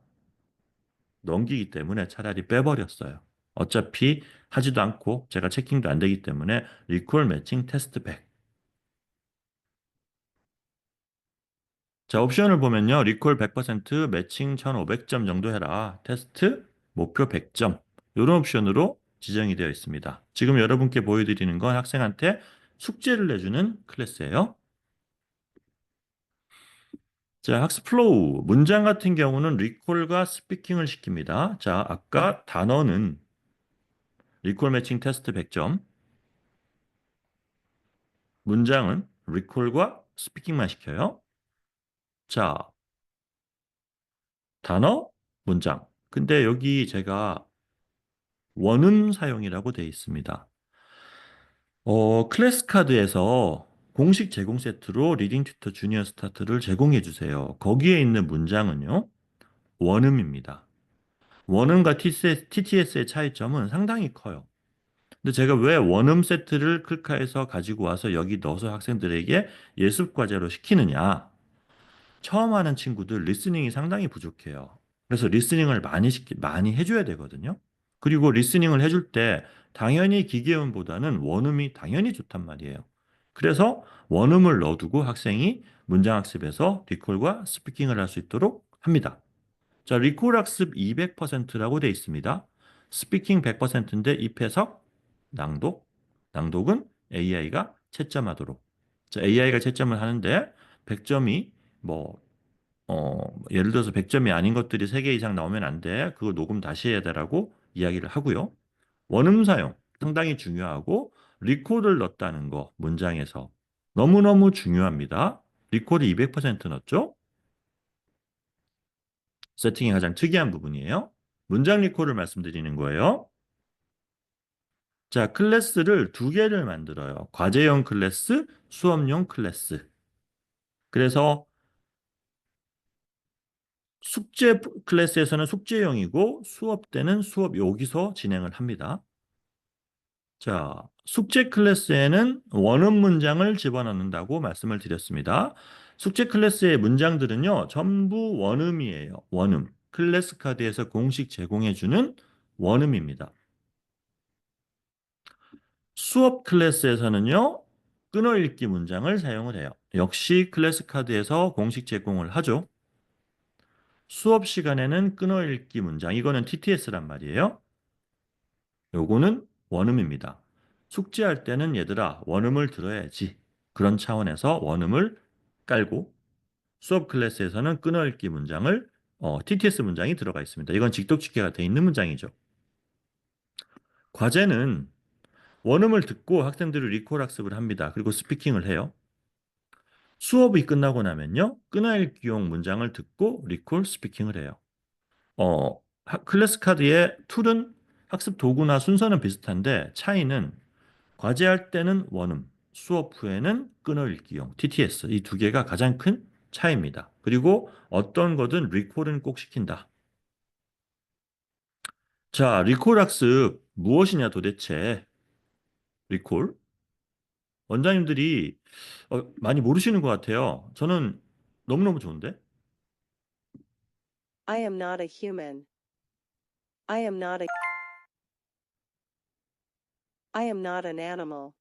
S2: 넘기기 때문에 차라리 빼버렸어요. 어차피 하지도 않고 제가 체킹도 안 되기 때문에 리콜, 매칭, 테스트 100. 자, 옵션을 보면요. 리콜 100%, 매칭 1500점 정도 해라. 테스트, 목표 100점. 이런 옵션으로 지정이 되어 있습니다. 지금 여러분께 보여드리는 건 학생한테 숙제를 내주는 클래스예요. 자, 학습 플로우. 문장 같은 경우는 리콜과 스피킹을 시킵니다. 자, 아까 단어는 리콜 매칭 테스트 100점. 문장은 리콜과 스피킹만 시켜요. 자, 단어, 문장. 근데 여기 제가 원음 사용이라고 되어 있습니다. 클래스 카드에서 공식 제공 세트로 리딩 튜터 주니어 스타트를 제공해 주세요. 거기에 있는 문장은요, 원음입니다. 원음과 TTS의 차이점은 상당히 커요. 근데 제가 왜 원음 세트를 클카에서 가지고 와서 여기 넣어서 학생들에게 예습 과제로 시키느냐? 처음 하는 친구들 리스닝이 상당히 부족해요. 그래서 리스닝을 많이 해줘야 되거든요. 그리고 리스닝을 해줄 때 당연히 기계음보다는 원음이 당연히 좋단 말이에요. 그래서 원음을 넣어두고 학생이 문장학습에서 리콜과 스피킹을 할 수 있도록 합니다. 자, 리콜 학습 200%라고 되어 있습니다. 스피킹 100%인데 입해석, 낭독, 낭독은 AI가 채점하도록. 자, AI가 채점을 하는데 100점이 뭐 예를 들어서 100점이 아닌 것들이 3개 이상 나오면 안 돼. 그거 녹음 다시 해야 되라고 이야기를 하고요. 원음 사용 상당히 중요하고 리콜을 넣었다는 거 문장에서 너무너무 중요합니다. 리콜이 200% 넣었죠? 세팅이 가장 특이한 부분이에요. 문장 리콜을 말씀드리는 거예요. 자, 클래스를 2개를 만들어요. 과제용 클래스, 수업용 클래스. 그래서 숙제 클래스에서는 숙제용이고 수업 때는 수업 여기서 진행을 합니다. 자, 숙제 클래스에는 원음 문장을 집어넣는다고 말씀을 드렸습니다. 숙제 클래스의 문장들은요, 전부 원음이에요. 원음. 클래스 카드에서 공식 제공해주는 원음입니다. 수업 클래스에서는요, 끊어읽기 문장을 사용을 해요. 역시 클래스 카드에서 공식 제공을 하죠. 수업 시간에는 끊어읽기 문장, 이거는 TTS란 말이에요. 요거는 원음입니다. 숙제할 때는 얘들아, 원음을 들어야지. 그런 차원에서 원음을 깔고 수업 클래스에서는 끊어읽기 문장을 TTS 문장이 들어가 있습니다. 이건 직독직계가 돼 있는 문장이죠. 과제는 원음을 듣고 학생들이 리콜 학습을 합니다. 그리고 스피킹을 해요. 수업이 끝나고 나면요. 끊어읽기용 문장을 듣고 리콜 스피킹을 해요. 클래스 카드의 툴은 학습 도구나 순서는 비슷한데 차이는 과제할 때는 원음, 수업 후에는 끊어읽기용, TTS 이 2개가 가장 큰 차이입니다. 그리고 어떤 거든 리콜은 꼭 시킨다. 자, 리콜 학습 무엇이냐 도대체? 리콜? 원장님들이 많이 모르시는 것 같아요. 저는 너무너무 좋은데?
S3: I am not a human. I am not a I am not an animal.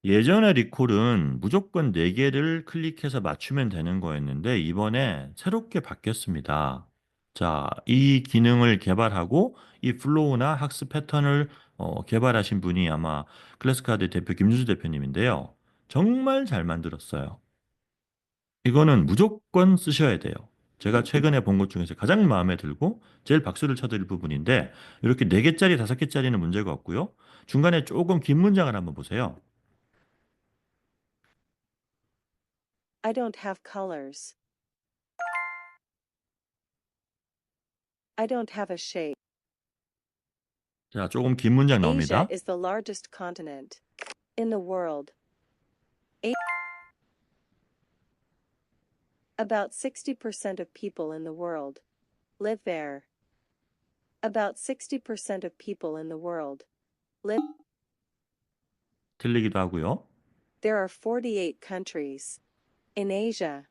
S2: 예전에 리콜은 무조건 4개를 클릭해서 맞추면 되는 거였는데 이번에 새롭게 바뀌었습니다. 자, 이 기능을 개발하고 이 플로우나 학습 패턴을 개발하신 분이 아마 클래스카드 대표 김준수 대표님인데요. 정말 잘 만들었어요. 이거는 무조건 쓰셔야 돼요. 제가 최근에 본 것 중에서 가장 마음에 들고 제일 박수를 쳐드릴 부분인데 이렇게 4개짜리, 5개짜리는 문제가 없고요. 중간에 조금 긴 문장을 한번 보세요.
S3: I don't have colors. I don't have a shape.
S2: 자, 조금 긴 문장
S3: Asia
S2: 나옵니다.
S3: is the largest continent in the world. A- About 60% of people in the world live there. About 60% of people in the world live.
S2: 틀리기도 하고요.
S3: There are 48 countries in Asia.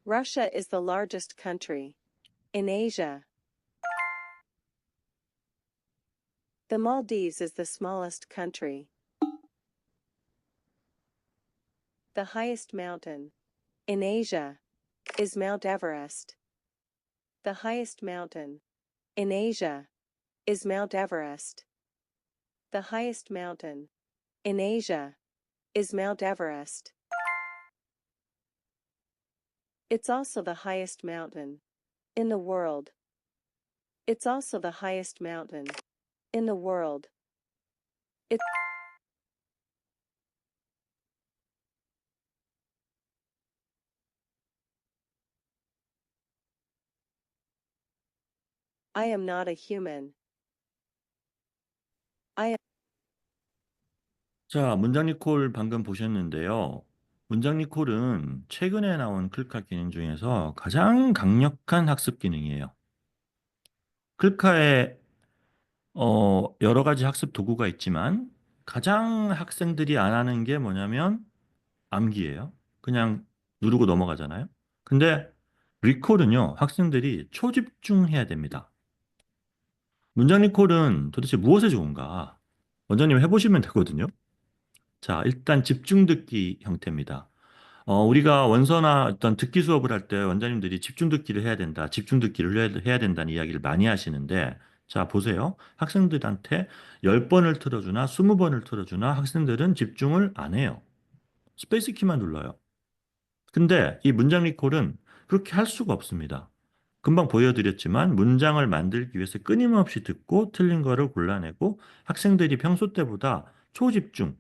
S3: Russia is the largest country in Asia. The Maldives is the smallest country. The highest mountain in Asia is Mount Everest. The highest mountain in Asia is Mount Everest. The highest mountain in Asia is Mount Everest. It's also the highest mountain in the world. It's also the highest mountain in the world. It I am not a human. I am
S2: 자, 문장 리콜 방금 보셨는데요. 문장 리콜은 최근에 나온 클카 기능 중에서 가장 강력한 학습 기능이에요. 클카에 여러 가지 학습 도구가 있지만 가장 학생들이 안 하는 게 뭐냐면 암기예요. 그냥 누르고 넘어가잖아요. 근데 리콜은요, 학생들이 초집중해야 됩니다. 문장 리콜은 도대체 무엇에 좋은가? 원장님 해보시면 되거든요. 자, 일단 집중 듣기 형태입니다. 우리가 원서나 어떤 듣기 수업을 할 때 원장님들이 집중 듣기를 해야 된다, 집중 듣기를 해야 된다는 이야기를 많이 하시는데, 자, 보세요. 학생들한테 10번을 틀어주나 20번을 틀어주나 학생들은 집중을 안 해요. 스페이스 키만 눌러요. 근데 이 문장 리콜은 그렇게 할 수가 없습니다. 금방 보여드렸지만 문장을 만들기 위해서 끊임없이 듣고 틀린 거를 골라내고 학생들이 평소 때보다 초집중,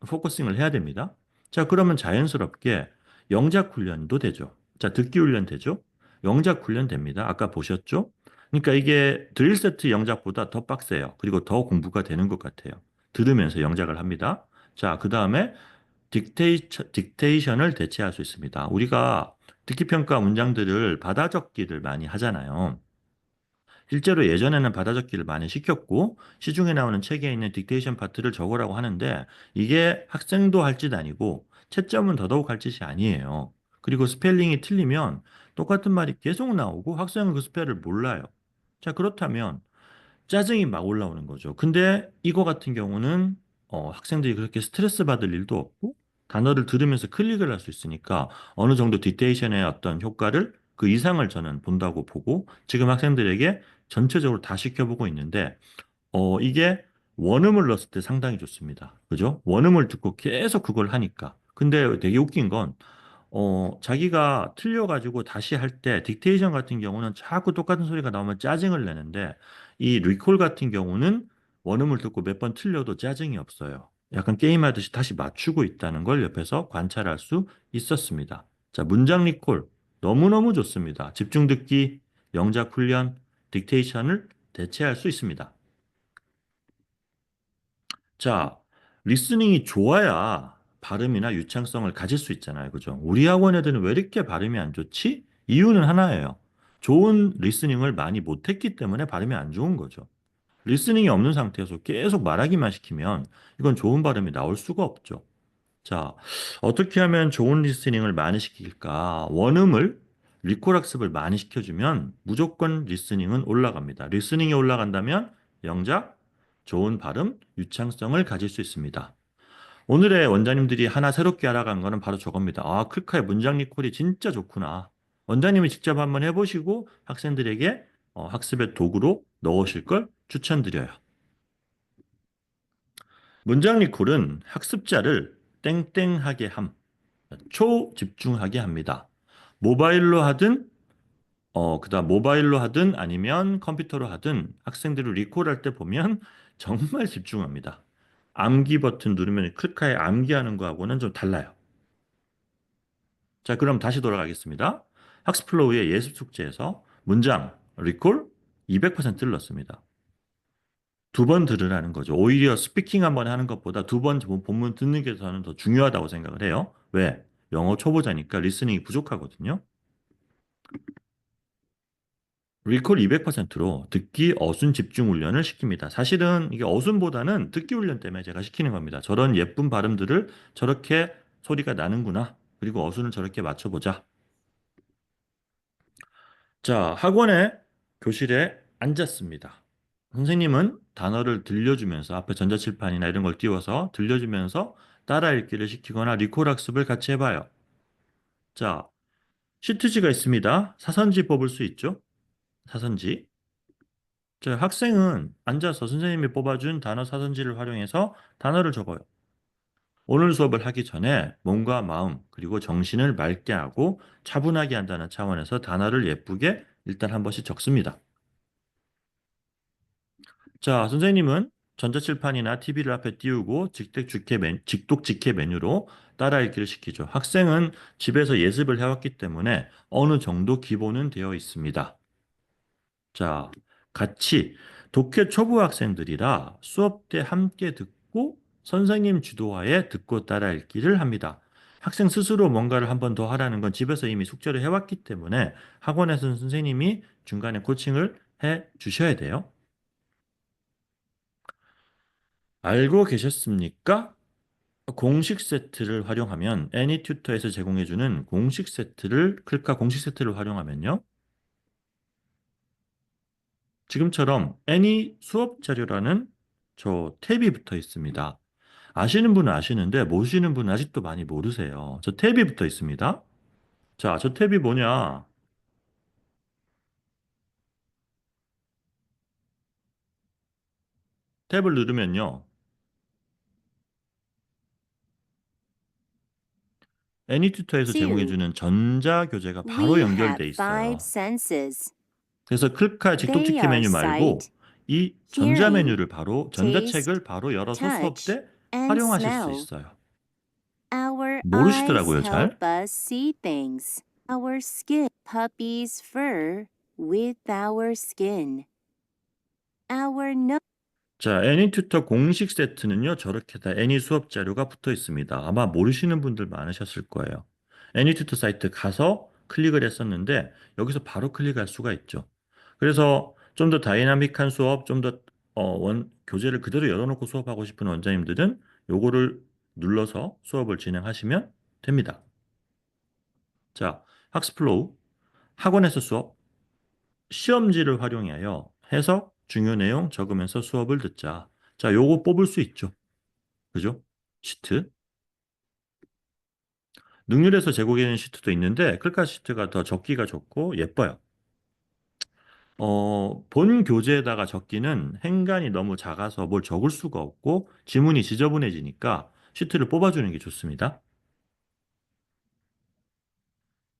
S2: 포커싱을 해야 됩니다. 자, 그러면 자연스럽게 영작 훈련도 되죠. 자, 듣기 훈련 되죠? 영작 훈련 됩니다. 아까 보셨죠? 그러니까 이게 드릴 세트 영작보다 더 빡세요. 그리고 더 공부가 되는 것 같아요. 들으면서 영작을 합니다. 자, 그 다음에 딕테이션을 대체할 수 있습니다. 우리가 듣기평가 문장들을 받아 적기를 많이 하잖아요. 실제로 예전에는 받아 적기를 많이 시켰고 시중에 나오는 책에 있는 딕테이션 파트를 적으라고 하는데 이게 학생도 할 짓 아니고 채점은 더더욱 할 짓이 아니에요. 그리고 스펠링이 틀리면 똑같은 말이 계속 나오고 학생은 그 스펠을 몰라요. 자, 그렇다면 짜증이 막 올라오는 거죠. 근데 이거 같은 경우는 학생들이 그렇게 스트레스 받을 일도 없고 단어를 들으면서 클릭을 할 수 있으니까 어느 정도 딕테이션의 어떤 효과를 그 이상을 저는 본다고 보고 지금 학생들에게 전체적으로 다 시켜보고 있는데 이게 원음을 넣었을 때 상당히 좋습니다. 그죠? 원음을 듣고 계속 그걸 하니까. 근데 되게 웃긴 건 자기가 틀려가지고 다시 할 때 딕테이션 같은 경우는 자꾸 똑같은 소리가 나오면 짜증을 내는데 이 리콜 같은 경우는 원음을 듣고 몇 번 틀려도 짜증이 없어요. 약간 게임하듯이 다시 맞추고 있다는 걸 옆에서 관찰할 수 있었습니다. 자, 문장 리콜 너무너무 좋습니다. 집중 듣기, 영작 훈련, 딕테이션을 대체할 수 있습니다. 자, 리스닝이 좋아야 발음이나 유창성을 가질 수 있잖아요. 그죠? 우리 학원 애들은 왜 이렇게 발음이 안 좋지? 이유는 하나예요. 좋은 리스닝을 많이 못했기 때문에 발음이 안 좋은 거죠. 리스닝이 없는 상태에서 계속 말하기만 시키면 이건 좋은 발음이 나올 수가 없죠. 자, 어떻게 하면 좋은 리스닝을 많이 시킬까? 원음을 리콜 학습을 많이 시켜주면 무조건 리스닝은 올라갑니다. 리스닝이 올라간다면 영작, 좋은 발음, 유창성을 가질 수 있습니다. 오늘의 원장님들이 하나 새롭게 알아간 거는 바로 저겁니다. 아, 클카의 문장 리콜이 진짜 좋구나. 원장님이 직접 한번 해보시고 학생들에게 학습의 도구로 넣으실 걸 추천드려요. 문장 리콜은 학습자를 땡땡하게 함, 초집중하게 합니다. 모바일로 하든, 그다음 모바일로 하든 아니면 컴퓨터로 하든 학생들을 리콜할 때 보면 정말 집중합니다. 암기 버튼 누르면 클카에 암기하는 거하고는 좀 달라요. 자, 그럼 다시 돌아가겠습니다. 학습플로우의 예습 숙제에서 문장 리콜 200%를 넣습니다. 두 번 들으라는 거죠. 오히려 스피킹 한번 하는 것보다 두 번 본문 듣는 게 저는 더 중요하다고 생각을 해요. 왜? 영어 초보자니까 리스닝이 부족하거든요. 리콜 200%로 듣기 어순 집중 훈련을 시킵니다. 사실은 이게 어순보다는 듣기 훈련 때문에 제가 시키는 겁니다. 저런 예쁜 발음들을 저렇게 소리가 나는구나. 그리고 어순을 저렇게 맞춰보자. 자, 학원에 교실에 앉았습니다. 선생님은 단어를 들려주면서 앞에 전자칠판이나 이런 걸 띄워서 들려주면서 따라 읽기를 시키거나 리콜 학습을 같이 해봐요. 자, 시트지가 있습니다. 사선지 뽑을 수 있죠? 사선지. 자, 학생은 앉아서 선생님이 뽑아준 단어 사선지를 활용해서 단어를 적어요. 오늘 수업을 하기 전에 몸과 마음 그리고 정신을 맑게 하고 차분하게 한다는 차원에서 단어를 예쁘게 일단 한 번씩 적습니다. 자, 선생님은 전자칠판이나 TV를 앞에 띄우고 직독직해 메뉴로 따라 읽기를 시키죠. 학생은 집에서 예습을 해왔기 때문에 어느 정도 기본은 되어 있습니다. 자, 같이 독해 초보 학생들이라 수업 때 함께 듣고 선생님 주도하에 듣고 따라 읽기를 합니다. 학생 스스로 뭔가를 한 번 더 하라는 건 집에서 이미 숙제를 해왔기 때문에 학원에서는 선생님이 중간에 코칭을 해 주셔야 돼요. 알고 계셨습니까? 공식 세트를 활용하면 애니튜터에서 제공해주는 공식 세트를 클카 공식 세트를 활용하면요. 지금처럼 애니 수업 자료라는 저 탭이 붙어 있습니다. 아시는 분은 아시는데 모르시는 분은 아직도 많이 모르세요. 저 탭이 붙어 있습니다. 자, 저 탭이 뭐냐? 탭을 누르면요. 애니튜터에서
S4: 2.
S2: 제공해주는 전자교재가 바로
S4: We
S2: 연결돼
S4: have
S2: 있어요.
S4: 5 senses.
S2: 그래서 클카 직독
S4: They
S2: 듣기
S4: are
S2: 메뉴 말고
S4: sight,
S2: 이 전자
S4: hearing,
S2: 메뉴를 바로 전자책을 바로 열어서 수업
S4: touch,
S2: 때
S4: and
S2: 활용하실 수
S4: smell.
S2: 있어요.
S4: Our eyes
S2: 모르시더라고요, 잘.
S4: help us see things. Our skin, puppy's fur with our skin. Our nose.
S2: 자, 애니튜터 공식 세트는요, 저렇게 다 애니 수업 자료가 붙어 있습니다. 아마 모르시는 분들 많으셨을 거예요. 애니튜터 사이트 가서 클릭을 했었는데, 여기서 바로 클릭할 수가 있죠. 그래서 좀 더 다이나믹한 수업, 좀 더 교재를 그대로 열어놓고 수업하고 싶은 원장님들은 요거를 눌러서 수업을 진행하시면 됩니다. 자, 학습 플로우, 학원에서 수업, 시험지를 활용하여 해석, 중요 내용 적으면서 수업을 듣자. 자, 요거 뽑을 수 있죠. 그죠? 시트. 능률에서 제공되는 시트도 있는데 클카 시트가 더 적기가 좋고 예뻐요. 본 교재에다가 적기는 행간이 너무 작아서 뭘 적을 수가 없고 지문이 지저분해지니까 시트를 뽑아주는 게 좋습니다.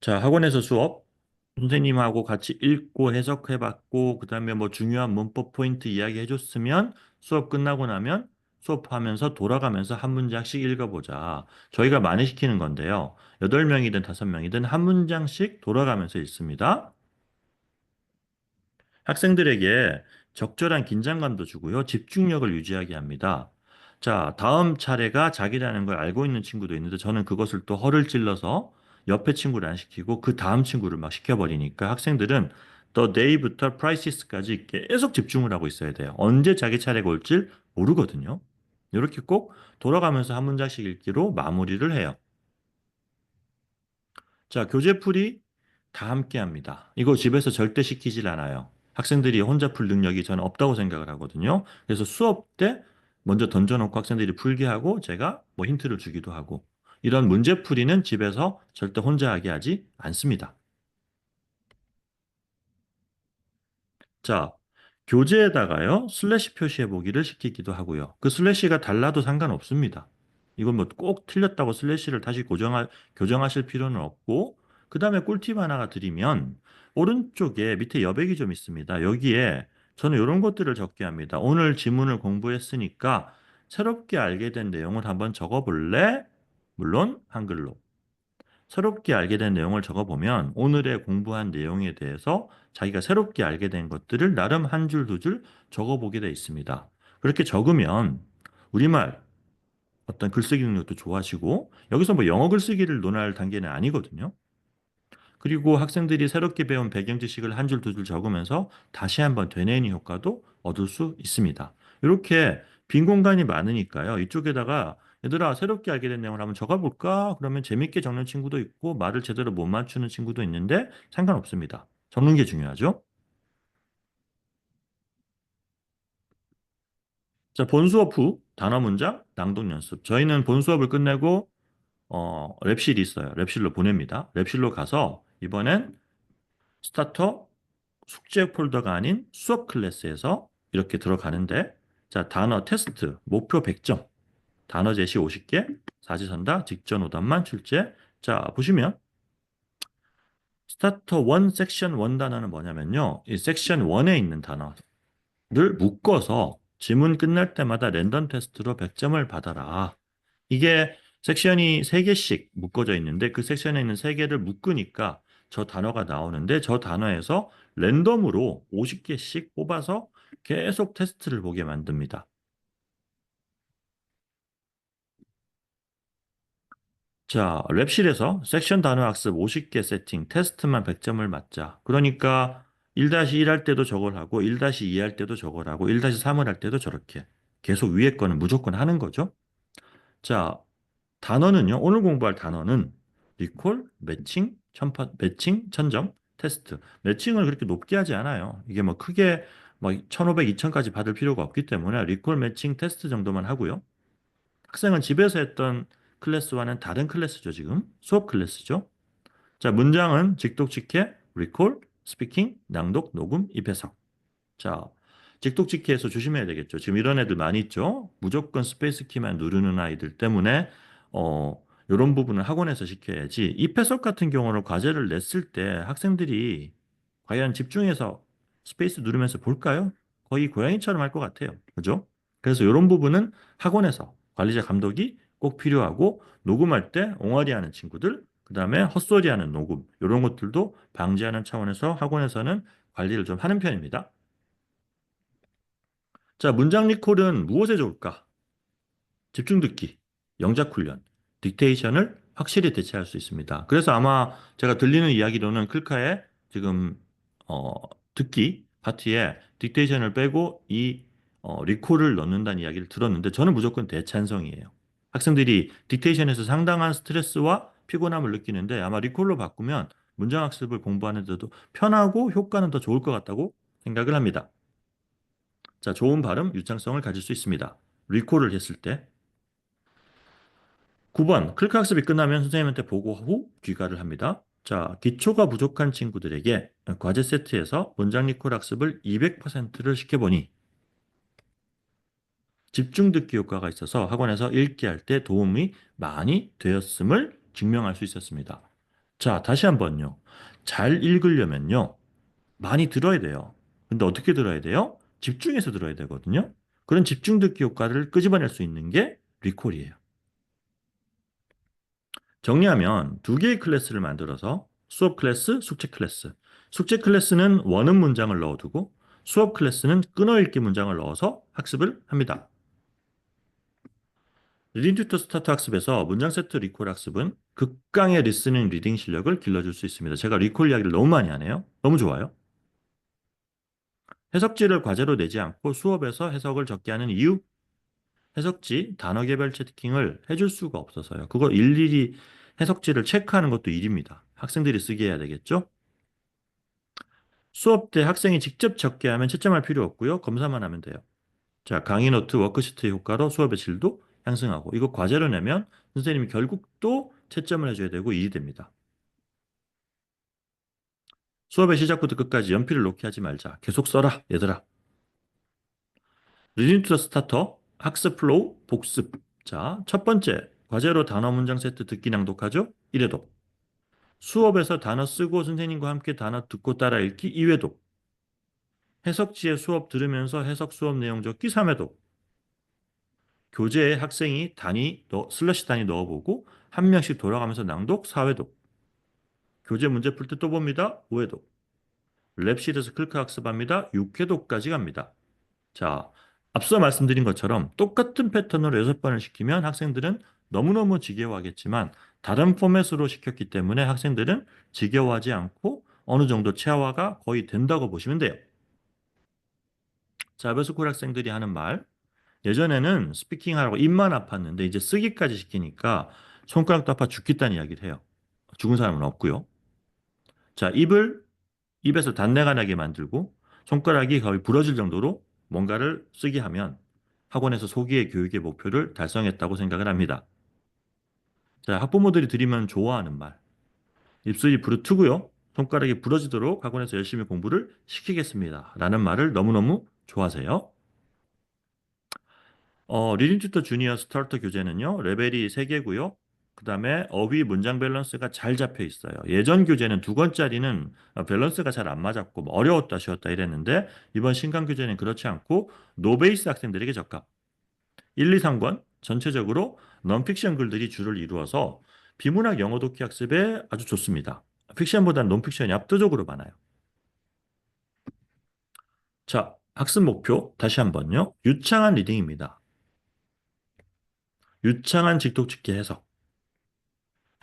S2: 자, 학원에서 수업. 선생님하고 같이 읽고 해석해봤고, 그 다음에 뭐 중요한 문법 포인트 이야기해줬으면 수업 끝나고 나면 수업하면서 돌아가면서 한 문장씩 읽어보자. 저희가 많이 시키는 건데요. 8명이든 5명이든 한 문장씩 돌아가면서 읽습니다. 학생들에게 적절한 긴장감도 주고요. 집중력을 유지하게 합니다. 자, 다음 차례가 자기라는 걸 알고 있는 친구도 있는데 저는 그것을 또 허를 찔러서 옆에 친구를 안 시키고 그 다음 친구를 막 시켜버리니까 학생들은 the day부터 prices까지 계속 집중을 하고 있어야 돼요. 언제 자기 차례가 올지 모르거든요. 이렇게 꼭 돌아가면서 한 문장씩 읽기로 마무리를 해요. 자, 교재풀이 다 함께 합니다. 이거 집에서 절대 시키질 않아요. 학생들이 혼자 풀 능력이 저는 없다고 생각을 하거든요. 그래서 수업 때 먼저 던져놓고 학생들이 풀게 하고 제가 뭐 힌트를 주기도 하고 이런 문제풀이는 집에서 절대 혼자 하게 하지 않습니다. 자, 교재에다가요, 슬래시 표시해 보기를 시키기도 하고요. 그 슬래시가 달라도 상관없습니다. 이건 뭐 꼭 틀렸다고 슬래시를 다시 교정하실 필요는 없고, 그 다음에 꿀팁 하나가 드리면, 오른쪽에 밑에 여백이 좀 있습니다. 여기에 저는 이런 것들을 적게 합니다. 오늘 지문을 공부했으니까 새롭게 알게 된 내용을 한번 적어볼래? 물론 한글로. 새롭게 알게 된 내용을 적어보면 오늘의 공부한 내용에 대해서 자기가 새롭게 알게 된 것들을 나름 한 줄, 두 줄 적어보게 돼 있습니다. 그렇게 적으면 우리말 어떤 글쓰기 능력도 좋아지고 여기서 뭐 영어 글쓰기를 논할 단계는 아니거든요. 그리고 학생들이 새롭게 배운 배경 지식을 한 줄, 두 줄 적으면서 다시 한번 되뇌이는 효과도 얻을 수 있습니다. 이렇게 빈 공간이 많으니까요. 이쪽에다가 얘들아 새롭게 알게 된 내용을 한번 적어볼까? 그러면 재밌게 적는 친구도 있고 말을 제대로 못 맞추는 친구도 있는데 상관없습니다. 적는 게 중요하죠. 자, 본수업 후 단어 문장 낭독 연습. 저희는 본수업을 끝내고 랩실이 있어요. 랩실로 보냅니다. 랩실로 가서 이번엔 스타터 숙제 폴더가 아닌 수업 클래스에서 이렇게 들어가는데 자, 단어 테스트 목표 100점 단어 제시 50개 사지선다 직전 오답만 출제 자 보시면 스타터 1 섹션 1 단어는 뭐냐면요 이 섹션 1에 있는 단어를 묶어서 지문 끝날 때마다 랜덤 테스트로 100점을 받아라 이게 섹션이 3개씩 묶어져 있는데 그 섹션에 있는 3개를 묶으니까 저 단어가 나오는데 저 단어에서 랜덤으로 50개씩 뽑아서 계속 테스트를 보게 만듭니다. 자, 랩실에서 섹션 단어 학습 50개 세팅, 테스트만 100점을 맞자. 그러니까 1-1 할 때도 저걸 하고 1-2 할 때도 저걸 하고 1-3을 할 때도 저렇게 계속 위에 거는 무조건 하는 거죠. 자, 단어는요. 오늘 공부할 단어는 리콜, 매칭, 천점, 테스트. 매칭을 그렇게 높게 하지 않아요. 이게 뭐 크게 뭐 1500, 2000까지 받을 필요가 없기 때문에 리콜, 매칭, 테스트 정도만 하고요. 학생은 집에서 했던 클래스와는 다른 클래스죠, 지금. 수업 클래스죠. 자, 문장은 직독직해, 리콜, 스피킹, 낭독, 녹음, 입해석. 자, 직독직해에서 조심해야 되겠죠. 지금 이런 애들 많이 있죠. 무조건 스페이스 키만 누르는 아이들 때문에 이런 부분을 학원에서 시켜야지. 입해석 같은 경우는 과제를 냈을 때 학생들이 과연 집중해서 스페이스 누르면서 볼까요? 거의 고양이처럼 할 것 같아요. 그죠? 그래서 이런 부분은 학원에서 관리자 감독이 꼭 필요하고 녹음할 때 옹알이 하는 친구들, 그다음에 헛소리 하는 녹음, 이런 것들도 방지하는 차원에서 학원에서는 관리를 좀 하는 편입니다. 자, 문장 리콜은 무엇에 좋을까? 집중 듣기, 영작 훈련, 딕테이션을 확실히 대체할 수 있습니다. 그래서 아마 제가 들리는 이야기로는 클카에 지금 어, 듣기 파트에 딕테이션을 빼고 이 리콜을 넣는다는 이야기를 들었는데 저는 무조건 대찬성이에요. 학생들이 딕테이션에서 상당한 스트레스와 피곤함을 느끼는데 아마 리콜로 바꾸면 문장 학습을 공부하는 데도 편하고 효과는 더 좋을 것 같다고 생각을 합니다. 자, 좋은 발음, 유창성을 가질 수 있습니다. 리콜을 했을 때 9번, 클크 학습이 끝나면 선생님한테 보고 후 귀가를 합니다. 자, 기초가 부족한 친구들에게 과제 세트에서 문장 리콜 학습을 200%를 시켜보니 집중 듣기 효과가 있어서 학원에서 읽기 할 때 도움이 많이 되었음을 증명할 수 있었습니다. 자, 다시 한번요. 잘 읽으려면요. 많이 들어야 돼요. 근데 어떻게 들어야 돼요? 집중해서 들어야 되거든요. 그런 집중 듣기 효과를 끄집어낼 수 있는 게 리콜이에요. 정리하면 두 개의 클래스를 만들어서 수업 클래스, 숙제 클래스. 숙제 클래스는 원음 문장을 넣어두고 수업 클래스는 끊어읽기 문장을 넣어서 학습을 합니다. 리딩 튜터 스타트 학습에서 문장 세트 리콜 학습은 극강의 리스닝 리딩 실력을 길러줄 수 있습니다. 제가 리콜 이야기를 너무 많이 하네요. 너무 좋아요. 해석지를 과제로 내지 않고 수업에서 해석을 적게 하는 이유? 해석지 단어 개별 체킹을 해줄 수가 없어서요. 그거 일일이 해석지를 체크하는 것도 일입니다. 학생들이 쓰게 해야 되겠죠? 수업 때 학생이 직접 적게 하면 채점할 필요 없고요. 검사만 하면 돼요. 자, 강의 노트 워크시트의 효과로 수업의 질도 향상하고 이거 과제로 내면 선생님이 결국 또 채점을 해줘야 되고 일이 됩니다. 수업의 시작부터 끝까지 연필을 놓게 하지 말자. 계속 써라, 얘들아. 리딩 투 더 스타터, 학습 플로우, 복습. 자, 첫 번째, 과제로 단어 문장 세트 듣기 낭독하죠? 1회독. 수업에서 단어 쓰고 선생님과 함께 단어 듣고 따라 읽기 2회독. 해석지에 수업 들으면서 해석 수업 내용 적기 3회독. 교재에 학생이 슬러시 단위 넣어보고 한 명씩 돌아가면서 낭독 4회독. 교재 문제 풀 때 또 봅니다. 5회독. 랩실에서 클크 학습합니다. 6회독까지 갑니다. 자, 앞서 말씀드린 것처럼 똑같은 패턴으로 6번을 시키면 학생들은 너무너무 지겨워하겠지만 다른 포맷으로 시켰기 때문에 학생들은 지겨워하지 않고 어느 정도 체화가 거의 된다고 보시면 돼요. 자, 베스콜 학생들이 하는 말. 예전에는 스피킹하라고 입만 아팠는데 이제 쓰기까지 시키니까 손가락도 아파 죽겠다는 이야기를 해요. 죽은 사람은 없고요. 자, 입에서 단내가 나게 만들고 손가락이 거의 부러질 정도로 뭔가를 쓰게 하면 학원에서 소기의 교육의 목표를 달성했다고 생각을 합니다. 자, 학부모들이 들으면 좋아하는 말. 입술이 부르트고요. 손가락이 부러지도록 학원에서 열심히 공부를 시키겠습니다. 라는 말을 너무너무 좋아하세요. 리딩 튜터 주니어 스타터 교재는요. 레벨이 3개고요. 그 다음에 어휘 문장 밸런스가 잘 잡혀 있어요. 예전 교재는 2권짜리는 밸런스가 잘 안 맞았고 뭐 어려웠다 쉬웠다 이랬는데 이번 신강 교재는 그렇지 않고 노베이스 학생들에게 적합. 1, 2, 3권 전체적으로 넌픽션 글들이 주를 이루어서 비문학 영어 독해 학습에 아주 좋습니다. 픽션보다는 논픽션이 압도적으로 많아요. 자, 학습 목표 다시 한번요. 유창한 리딩입니다. 유창한 직독직해 해석.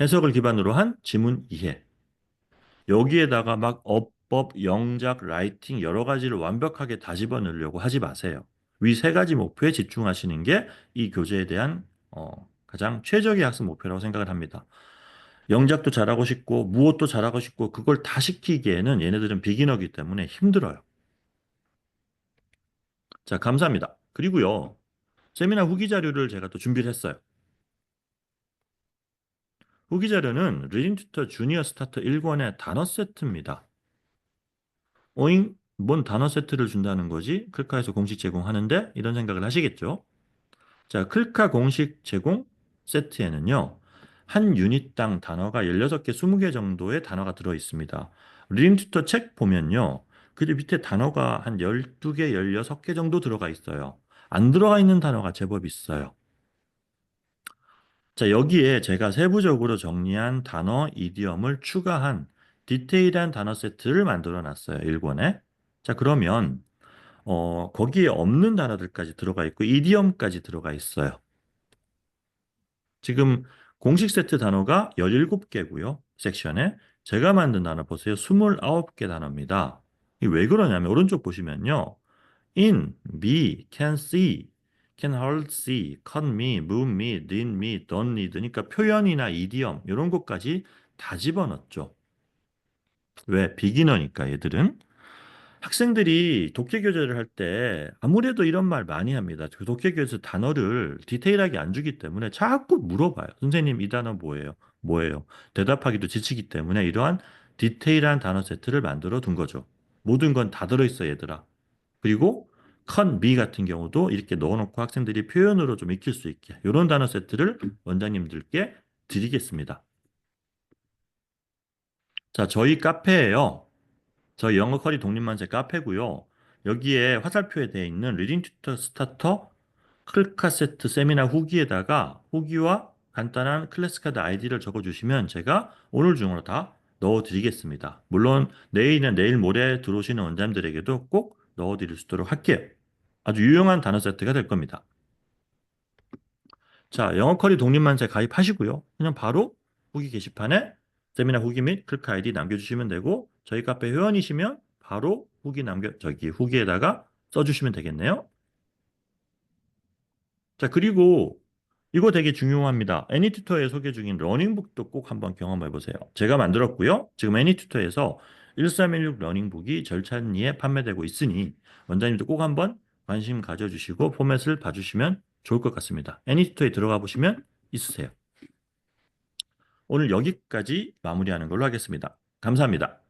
S2: 해석을 기반으로 한 지문 이해. 여기에다가 막 어법, 영작, 라이팅 여러 가지를 완벽하게 다 집어넣으려고 하지 마세요. 위 세 가지 목표에 집중하시는 게 이 교재에 대한 가장 최적의 학습 목표라고 생각을 합니다. 영작도 잘하고 싶고 무엇도 잘하고 싶고 그걸 다 시키기에는 얘네들은 비기너기 때문에 힘들어요. 자, 감사합니다. 그리고요. 세미나 후기 자료를 제가 또 준비를 했어요. 후기 자료는 리딩 튜터 주니어 스타터 1권의 단어 세트입니다. 오잉? 뭔 단어 세트를 준다는 거지? 클카에서 공식 제공하는데? 이런 생각을 하시겠죠? 자, 클카 공식 제공 세트에는요. 한 유닛당 단어가 16개, 20개 정도의 단어가 들어 있습니다. 리딩 튜터 책 보면요. 그 밑에 단어가 한 12개, 16개 정도 들어가 있어요. 안 들어가 있는 단어가 제법 있어요. 자, 여기에 제가 세부적으로 정리한 단어, 이디엄을 추가한 디테일한 단어 세트를 만들어 놨어요. 1권에. 자, 그러면 거기에 없는 단어들까지 들어가 있고 이디엄까지 들어가 있어요. 지금 공식 세트 단어가 17개고요. 섹션에 제가 만든 단어 보세요. 29개 단어입니다. 이게 왜 그러냐면 오른쪽 보시면요. in, be, can see, can hardly see, cut me, move me, need me, don't need. 그러니까 표현이나 이디엄 이런 것까지 다 집어넣었죠. 왜? 비기너니까 얘들은. 학생들이 독해 교재를 할 때 아무래도 이런 말 많이 합니다. 그 독해 교재에서 단어를 디테일하게 안 주기 때문에 자꾸 물어봐요. 선생님, 이 단어 뭐예요? 뭐예요? 대답하기도 지치기 때문에 이러한 디테일한 단어 세트를 만들어 둔 거죠. 모든 건 다 들어있어, 얘들아. 그리고 컨, 미 같은 경우도 이렇게 넣어놓고 학생들이 표현으로 좀 익힐 수 있게 이런 단어 세트를 원장님들께 드리겠습니다. 자, 저희 카페예요. 저희 영어 커리 독립만세 카페고요. 여기에 화살표에 되어 있는 리딩 튜터 스타터 클카 세트 세미나 후기에다가 후기와 간단한 클래스 카드 아이디를 적어주시면 제가 오늘 중으로 다 넣어드리겠습니다. 물론 내일이나 내일 모레 들어오시는 원장님들에게도 꼭 넣어드릴 수 있도록 할게요. 아주 유용한 단어 세트가 될 겁니다. 자, 영어 커리 독립만세 가입하시고요. 그냥 바로 후기 게시판에 세미나 후기 및 클카 아이디 남겨주시면 되고 저희 카페 회원이시면 바로 후기에다가 써주시면 되겠네요. 자, 그리고 이거 되게 중요합니다. 애니튜터에 소개 중인 러닝북도 꼭 한번 경험해 보세요. 제가 만들었고요. 지금 애니튜터에서 1316 러닝북이 절찬리에 판매되고 있으니 원장님도 꼭 한번 관심 가져주시고 포맷을 봐주시면 좋을 것 같습니다. 애니튜터에 들어가 보시면 있으세요. 오늘 여기까지 마무리하는 걸로 하겠습니다. 감사합니다.